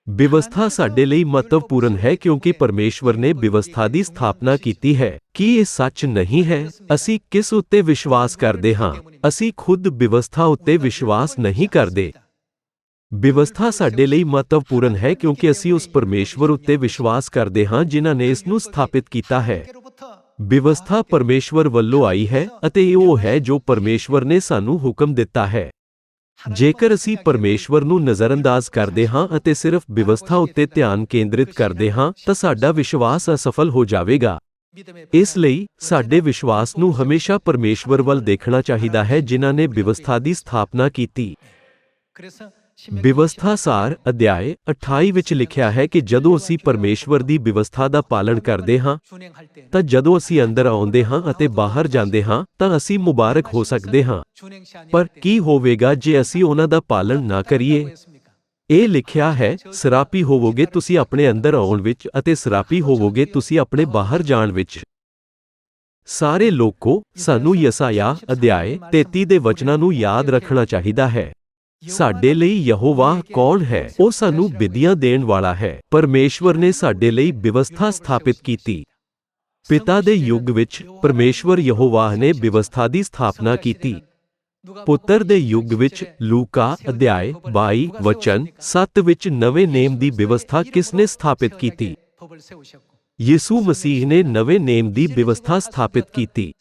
ਵਿਵਸਥਾ ਸਾਡੇ ਲਈ ਮਹੱਤਵਪੂਰਨ ਹੈ ਕਿਉਂਕਿ ਪਰਮੇਸ਼ਵਰ ਨੇ ਵਿਵਸਥਾ ਦੀ ਸਥਾਪਨਾ ਕੀਤੀ ਹੈ। ਕੀ ਇਹ ਸੱਚ ਨਹੀਂ ਹੈ? ਅਸੀਂ ਕਿਸ ਉੱਤੇ ਵਿਸ਼ਵਾਸ ਕਰਦੇ ਹਾਂ? ਅਸੀਂ ਖੁਦ ਵਿਵਸਥਾ ਉੱਤੇ ਵਿਸ਼ਵਾਸ ਨਹੀਂ ਕਰਦੇ। ਵਿਵਸਥਾ ਸਾਡੇ ਲਈ ਮਹੱਤਵਪੂਰਨ ਹੈ ਕਿਉਂਕਿ ਅਸੀਂ ਉਸ ਪਰਮੇਸ਼ਵਰ ਉੱਤੇ ਵਿਸ਼ਵਾਸ ਕਰਦੇ ਹਾਂ ਜਿਨ੍ਹਾਂ ਨੇ ਇਸ ਨੂੰ ਸਥਾਪਿਤ ਕੀਤਾ ਹੈ। ਵਿਵਸਥਾ ਪਰਮੇਸ਼ਵਰ ਵੱਲੋਂ ਆਈ ਹੈ ਅਤੇ ਇਹ ਉਹ ਹੈ ਜੋ ਪਰਮੇਸ਼ਵਰ ਨੇ ਸਾਨੂੰ ਹੁਕਮ ਦਿੱਤਾ ਹੈ। ਜੇਕਰ ਅਸੀਂ ਪਰਮੇਸ਼ਵਰ ਨੂੰ ਨਜ਼ਰਅੰਦਾਜ਼ ਕਰਦੇ ਹਾਂ ਅਤੇ ਸਿਰਫ ਵਿਵਸਥਾ ਉੱਤੇ ਧਿਆਨ ਕੇਂਦਰਿਤ ਕਰਦੇ ਹਾਂ ਤਾਂ ਸਾਡਾ ਵਿਸ਼ਵਾਸ ਅਸਫਲ ਹੋ ਜਾਵੇਗਾ। ਇਸ ਲਈ ਸਾਡੇ ਵਿਸ਼ਵਾਸ ਨੂੰ ਹਮੇਸ਼ਾ ਪਰਮੇਸ਼ਵਰ ਵੱਲ ਦੇਖਣਾ ਚਾਹੀਦਾ ਹੈ ਜਿਨ੍ਹਾਂ ਨੇ ਵਿਵਸਥਾ ਦੀ ਸਥਾਪਨਾ ਕੀਤੀ। ਵਿਵਸਥਾ ਸਾਰ ਅਧਿਆਇ 28 ਵਿੱਚ ਲਿਖਿਆ ਹੈ ਕਿ ਜਦੋਂ ਅਸੀਂ ਪਰਮੇਸ਼ਵਰ ਦੀ ਵਿਵਸਥਾ ਦਾ ਪਾਲਣ ਕਰਦੇ ਹਾਂ ਤਾਂ ਜਦੋਂ ਅਸੀਂ ਅੰਦਰ ਆਉਂਦੇ ਹਾਂ ਅਤੇ ਬਾਹਰ ਜਾਂਦੇ ਹਾਂ ਤਾਂ ਅਸੀਂ ਮੁਬਾਰਕ ਹੋ ਸਕਦੇ ਹਾਂ। ਪਰ ਕੀ ਹੋਵੇਗਾ ਜੇ ਅਸੀਂ ਉਹਨਾਂ ਦਾ ਪਾਲਣ ਨਾ ਕਰੀਏ? ਇਹ ਲਿਖਿਆ ਹੈ, ਸਰਾਪੀ ਹੋਵੋਗੇ ਤੁਸੀਂ ਆਪਣੇ ਅੰਦਰ ਆਉਣ ਵਿੱਚ ਅਤੇ ਸਰਾਪੀ ਹੋਵੋਗੇ ਤੁਸੀਂ ਆਪਣੇ ਬਾਹਰ ਜਾਣ ਵਿੱਚ। ਸਾਰੇ ਲੋਕੋ, ਸਾਨੂੰ ਯਸਾਯਾਹ ਅਧਿਆਇ 33 ਦੇ ਵਚਨਾਂ ਨੂੰ ਯਾਦ ਰੱਖਣਾ ਚਾਹੀਦਾ ਹੈ। ਸਾਡੇ ਲਈ ਯਹੋਵਾਹ ਕੌਣ ਹੈ? ਉਹ ਸਾਨੂੰ ਵਿਧੀਆਂ ਦੇਣ ਵਾਲਾ ਹੈ। ਪਰਮੇਸ਼ਵਰ ਨੇ ਸਾਡੇ ਲਈ ਵਿਵਸਥਾ ਸਥਾਪਿਤ ਕੀਤੀ। ਪਿਤਾ ਦੇ ਯੁੱਗ ਵਿੱਚ ਪਰਮੇਸ਼ਵਰ ਯਹੋਵਾਹ ਨੇ ਵਿਵਸਥਾ ਦੀ ਸਥਾਪਨਾ ਕੀਤੀ। ਪੁੱਤਰ ਦੇ ਯੁੱਗ ਵਿੱਚ ਲੂਕਾ ਅਧਿਆਇ 22 ਵਚਨ 7 ਵਿੱਚ ਨਵੇਂ ਨੇਮ ਦੀ ਵਿਵਸਥਾ ਕਿਸ ਨੇ ਸਥਾਪਿਤ ਕੀਤੀ? ਯਿਸੂ ਮਸੀਹ ਨੇ ਨਵੇਂ ਨੇਮ ਦੀ ਵਿਵਸਥਾ ਸਥਾਪਿਤ ਕੀਤੀ।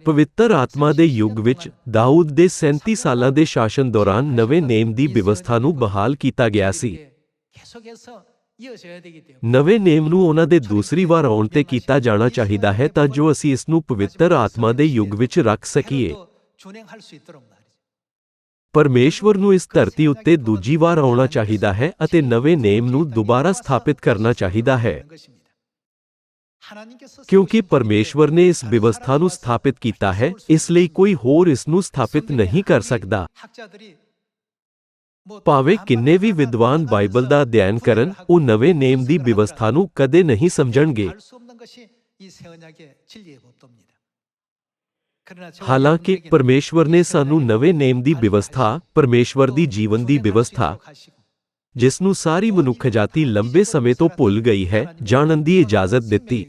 ਪਵਿੱਤਰ ਆਤਮਾ ਦੇ ਯੁੱਗ ਵਿੱਚ ਦਾਊਦ ਦੇ 37 ਸਾਲਾਂ ਦੇ ਸ਼ਾਸਨ ਦੌਰਾਨ ਨਵੇਂ ਨੇਮ ਦੀ ਵਿਵਸਥਾ ਨੂੰ ਬਹਾਲ ਕੀਤਾ ਗਿਆ ਸੀ। ਨਵੇਂ ਨੇਮ ਨੂੰ ਉਹਨਾਂ ਦੇ ਦੂਸਰੀ ਵਾਰ ਆਉਣ ਤੇ ਕੀਤਾ ਜਾਣਾ ਚਾਹੀਦਾ ਹੈ ਤਾਂ ਜੋ ਅਸੀਂ ਇਸ ਨੂੰ ਪਵਿੱਤਰ ਆਤਮਾ ਦੇ ਯੁੱਗ ਵਿੱਚ ਰੱਖ ਸਕੀਏ। ਪਰਮੇਸ਼ਵਰ ਨੂੰ ਇਸ ਧਰਤੀ ਉੱਤੇ ਦੂਜੀ ਵਾਰ ਆਉਣਾ ਚਾਹੀਦਾ ਹੈ ਅਤੇ ਨਵੇਂ ਨੇਮ ਨੂੰ ਦੁਬਾਰਾ ਸਥਾਪਿਤ ਕਰਨਾ ਚਾਹੀਦਾ ਹੈ। ਕਿਉਂਕਿ ਪਰਮੇਸ਼ਵਰ ਨੇ ਇਸ ਵਿਵਸਥਾ ਨੂੰ ਸਥਾਪਿਤ ਕੀਤਾ ਹੈ, ਇਸ ਲਈ ਕੋਈ ਹੋਰ ਇਸ ਨੂੰ ਸਥਾਪਿਤ ਨਹੀਂ ਕਰ ਸਕਦਾ। ਭਾਵੇਂ ਕਿੰਨੇ ਵੀ ਵਿਦਵਾਨ ਬਾਈਬਲ ਦਾ ਅਧਿਐਨ ਕਰਨ, ਉਹ ਨਵੇਂ ਨੇਮ ਦੀ ਵਿਵਸਥਾ ਨੂੰ ਕਦੇ ਨਹੀਂ ਸਮਝਣਗੇ। ਹਾਲਾਂਕਿ ਪਰਮੇਸ਼ਵਰ ਨੇ ਸਾਨੂੰ ਨਵੇਂ ਨੇਮ ਦੀ ਵਿਵਸਥਾ, ਪਰਮੇਸ਼ਵਰ ਦੀ ਜੀਵਨ ਦੀ ਵਿਵਸਥਾ, ਜਿਸ ਨੂੰ ਸਾਰੀ ਮਨੁੱਖਜਾਤੀ ਲੰਬੇ ਸਮੇਂ ਤੋਂ ਭੁੱਲ ਗਈ ਹੈ, ਜਾਣਨ ਦੀ ਇਜਾਜ਼ਤ ਦਿੱਤੀ।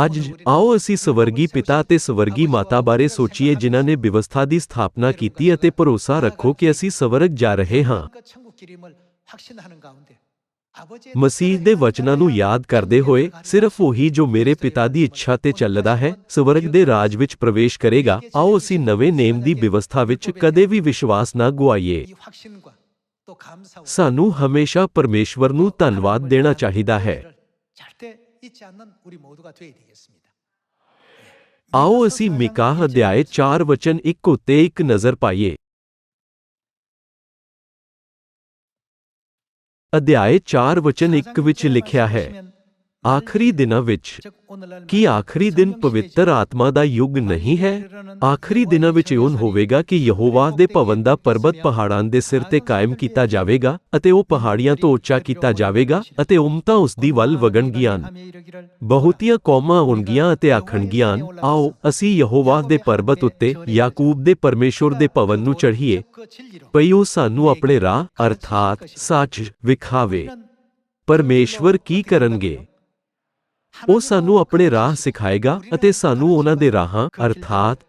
ਅੱਜ ਆਓ ਅਸੀਂ ਸਵਰਗੀ ਪਿਤਾ ਅਤੇ ਸਵਰਗੀ ਮਾਤਾ ਬਾਰੇ ਸੋਚੀਏ ਜਿਨ੍ਹਾਂ ਨੇ ਵਿਵਸਥਾ ਦੀ ਸਥਾਪਨਾ ਕੀਤੀ ਅਤੇ ਭਰੋਸਾ ਰੱਖੋ ਕਿ ਅਸੀਂ ਸਵਰਗ ਜਾ ਰਹੇ ਹਾਂ। ਮਸੀਹ ਦੇ ਵਚਨਾਂ ਨੂੰ ਯਾਦ ਕਰਦੇ ਹੋਏ, ਸਿਰਫ ਉਹੀ ਜੋ ਮੇਰੇ ਪਿਤਾ ਦੀ ਇੱਛਾ ਤੇ ਚੱਲਦਾ ਹੈ, ਸਵਰਗ ਦੇ ਰਾਜ ਵਿੱਚ ਪ੍ਰਵੇਸ਼ ਕਰੇਗਾ। ਆਓ ਅਸੀਂ ਨਵੇਂ ਨੇਮ ਦੀ ਵਿਵਸਥਾ ਵਿੱਚ ਕਦੇ ਵੀ ਵਿਸ਼ਵਾਸ ਨਾ ਗੁਆਈਏ। ਸਾਨੂੰ ਹਮੇਸ਼ਾ ਪਰਮੇਸ਼ਵਰ ਨੂੰ ਧੰਨਵਾਦ ਦੇਣਾ ਚਾਹੀਦਾ ਹੈ। ਆਓ ਅਸੀਂ ਮੀਕਾਹ ਅਧਿਆਇ 4 ਵਚਨ 1 ਉੱਤੇ ਇੱਕ ਨਜ਼ਰ ਪਾਈਏ। ਅਧਿਆਇ 4 ਵਚਨ 1 ਵਿੱਚ ਲਿਖਿਆ ਹੈ, ਆਖਰੀ ਦਿਨਾਂ ਵਿੱਚ ਕੀ ਆਖਰੀ ਦਿਨ ਪਵਿੱਤਰ ਆਤਮਾ ਦਾ ਯੁੱਗ ਨਹੀਂ ਹੈ? ਆਖਰੀ ਦਿਨਾਂ ਵਿੱਚ ਇਉਂ ਹੋਵੇਗਾ ਕਿ ਯਹੋਵਾਹ ਦੇ ਭਵਨ ਦਾ ਪਰਬਤ ਪਹਾੜਾਂ ਦੇ ਸਿਰ ਤੇ ਕਾਇਮ ਕੀਤਾ ਜਾਵੇਗਾ ਅਤੇ ਉਹ ਪਹਾੜੀਆਂ ਤੋਂ ਉੱਚਾ ਕੀਤਾ ਜਾਵੇਗਾ ਅਤੇ ਉਮਤਾਂ ਉਸ ਦੀ ਵੱਲ ਵਗਣਗੀਆਂ। ਬਹੁਤੀਆਂ ਕੌਮਾਂ ਆਉਣਗੀਆਂ ਅਤੇ ਆਖਣਗੀਆਂ, ਆਓ ਅਸੀਂ ਯਹੋਵਾਹ ਦੇ ਪਰਬਤ ਉੱਤੇ ਯਾਕੂਬ ਦੇ ਪਰਮੇਸ਼ੁਰ ਦੇ ਭਵਨ ਨੂੰ ਚੜ੍ਹੀਏ, ਭਈ ਉਹ ਸਾਨੂੰ ਆਪਣੇ ਰਾਹ ਅਰਥਾਤ ਸੱਚ ਵਿਖਾਵੇ। ਪਰਮੇਸ਼ਵਰ ਕੀ ਕਰਨਗੇ? ਉਹ ਸਾਨੂੰ ਆਪਣੇ ਰਾਹ ਸਿਖਾਏਗਾ ਅਤੇ ਸਾਨੂੰ ਉਹਨਾਂ ਦੇ ਰਾਹਾਂ ਅਰਥਾਤ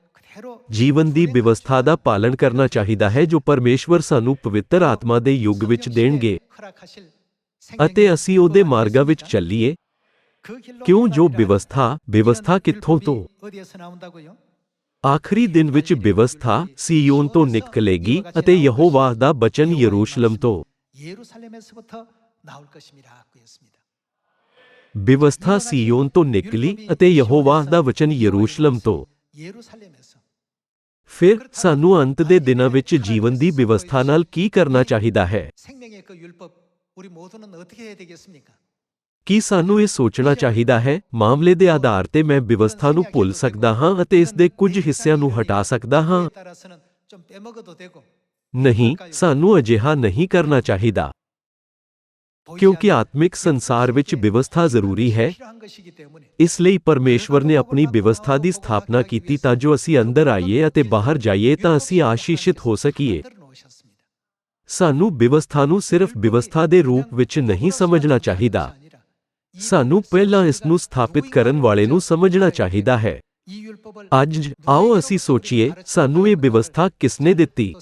ਜੀਵਨ ਦੀ ਵਿਵਸਥਾ ਦਾ ਪਾਲਣ ਕਰਨਾ ਚਾਹੀਦਾ ਹੈ ਜੋ ਪਰਮੇਸ਼ਵਰ ਸਾਨੂੰ ਪਵਿੱਤਰ ਆਤਮਾ ਦੇ ਯੁੱਗ ਵਿੱਚ ਦੇਣਗੇ ਅਤੇ ਅਸੀਂ ਉਹਦੇ ਮਾਰਗਾਂ ਵਿੱਚ ਚੱਲੀਏ। ਕਿਉਂ ਜੋ ਵਿਵਸਥਾ ਕਿੱਥੋਂ ਤੋਂ? ਆਖਰੀ ਦਿਨ ਵਿੱਚ ਵਿਵਸਥਾ ਸੀਯੋਨ ਤੋਂ ਨਿਕਲੇਗੀ ਅਤੇ ਯਹੋਵਾਹ ਦਾ ਬਚਨ ਯਰੂਸ਼ਲਮ ਤੋਂ। ਵਿਵਸਥਾ ਸੀਯੋਨ ਤੋਂ ਨਿਕਲੀ ਅਤੇ ਯਹੋਵਾਹ ਦਾ ਵਚਨ ਯਰੂਸ਼ਲਮ ਤੋਂ। ਫਿਰ ਸਾਨੂੰ ਅੰਤ ਦੇ ਦਿਨਾਂ ਵਿੱਚ ਜੀਵਨ ਦੀ ਵਿਵਸਥਾ ਨਾਲ ਕੀ ਕਰਨਾ ਚਾਹੀਦਾ ਹੈ? ਕੀ ਸਾਨੂੰ ਇਹ ਸੋਚਣਾ ਚਾਹੀਦਾ ਹੈ, ਮਾਮਲੇ ਦੇ ਆਧਾਰ ਤੇ ਮੈਂ ਵਿਵਸਥਾ ਨੂੰ ਭੁੱਲ ਸਕਦਾ ਹਾਂ ਅਤੇ ਇਸ ਦੇ ਕੁਝ ਹਿੱਸਿਆਂ ਨੂੰ ਹਟਾ ਸਕਦਾ ਹਾਂ? ਨਹੀਂ, ਸਾਨੂੰ ਅਜਿਹਾ ਨਹੀਂ ਕਰਨਾ ਚਾਹੀਦਾ, ਕਿਉਂਕਿ ਆਤਮਿਕ ਸੰਸਾਰ ਵਿੱਚ ਵਿਵਸਥਾ ਜ਼ਰੂਰੀ ਹੈ। ਇਸ ਲਈ ਪਰਮੇਸ਼ਵਰ ਨੇ ਆਪਣੀ ਵਿਵਸਥਾ ਦੀ ਸਥਾਪਨਾ ਕੀਤੀ ਤਾਂ ਜੋ ਅਸੀਂ ਅੰਦਰ ਆਈਏ ਅਤੇ ਬਾਹਰ ਜਾਈਏ ਤਾਂ ਅਸੀਂ ਆਸ਼ੀਸ਼ਿਤ ਹੋ ਸਕੀਏ। ਸਾਨੂੰ ਵਿਵਸਥਾ ਨੂੰ ਸਿਰਫ ਵਿਵਸਥਾ ਦੇ ਰੂਪ ਵਿੱਚ ਨਹੀਂ ਸਮਝਣਾ ਚਾਹੀਦਾ, ਸਾਨੂੰ ਪਹਿਲਾਂ ਇਸ ਨੂੰ ਸਥਾਪਿਤ ਕਰਨ ਵਾਲੇ ਨੂੰ ਸਮਝਣਾ ਚਾਹੀਦਾ ਹੈ। ਅੱਜ ਆਓ ਅਸੀਂ ਸੋਚੀਏ, ਸਾਨੂੰ ਇਹ ਵਿਵਸਥਾ ਕਿਸਨੇ ਦਿੱਤੀ?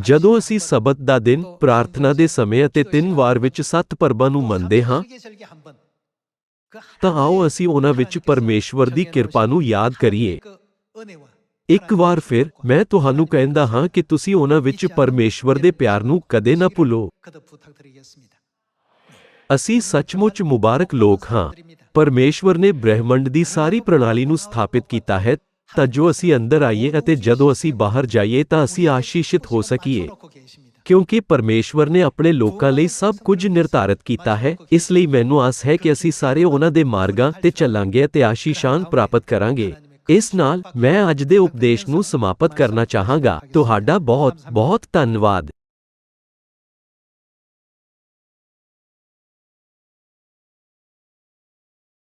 ਜਦੋਂ ਅਸੀਂ ਸਬਤ ਦਾ ਦਿਨ, ਪ੍ਰਾਰਥਨਾ ਦੇ ਸਮੇਂ ਅਤੇ 3 ਵਾਰ ਵਿੱਚ 7 ਪਰਬਾਂ ਨੂੰ ਮੰਨਦੇ ਹਾਂ, ਤਾਂ ਆਓ ਅਸੀਂ ਉਹਨਾਂ ਵਿੱਚ ਪਰਮੇਸ਼ਵਰ ਦੀ ਕਿਰਪਾ ਨੂੰ ਯਾਦ ਕਰੀਏ। ਇੱਕ ਵਾਰ ਫਿਰ ਮੈਂ ਤੁਹਾਨੂੰ ਕਹਿੰਦਾ ਹਾਂ ਕਿ ਤੁਸੀਂ ਉਹਨਾਂ ਵਿੱਚ ਪਰਮੇਸ਼ਵਰ ਦੇ ਪਿਆਰ ਨੂੰ ਕਦੇ ਨਾ ਭੁੱਲੋ। ਅਸੀਂ ਸੱਚਮੁੱਚ ਮੁਬਾਰਕ ਲੋਕ ਹਾਂ। ਪਰਮੇਸ਼ਵਰ ਨੇ ਬ੍ਰਹਿਮੰਡ ਦੀ ਸਾਰੀ ਪ੍ਰਣਾਲੀ ਨੂੰ ਸਥਾਪਿਤ ਕੀਤਾ ਹੈ ਤਾਂ ਜੋ ਅਸੀਂ ਅੰਦਰ ਆਈਏ ਅਤੇ ਜਦੋਂ ਅਸੀਂ ਬਾਹਰ ਜਾਈਏ ਤਾਂ ਅਸੀਂ ਆਸ਼ੀਸ਼ਿਤ ਹੋ ਸਕੀਏ, ਕਿਉਂਕਿ ਪਰਮੇਸ਼ਵਰ ਨੇ ਆਪਣੇ ਲੋਕਾਂ ਲਈ ਸਭ ਕੁਝ ਨਿਰਧਾਰਤ ਕੀਤਾ ਹੈ। ਇਸ ਲਈ ਮੈਨੂੰ ਆਸ ਹੈ ਕਿ ਅਸੀਂ ਸਾਰੇ ਉਹਨਾਂ ਦੇ ਮਾਰਗਾਂ ਤੇ ਚੱਲਾਂਗੇ ਅਤੇ ਆਸ਼ੀਸ਼ਾਂ ਪ੍ਰਾਪਤ ਕਰਾਂਗੇ। ਇਸ ਨਾਲ ਮੈਂ ਅੱਜ ਦੇ ਉਪਦੇਸ਼ ਨੂੰ ਸਮਾਪਤ ਕਰਨਾ ਚਾਹਾਂਗਾ। ਤੁਹਾਡਾ ਬਹੁਤ ਬਹੁਤ ਧੰਨਵਾਦ।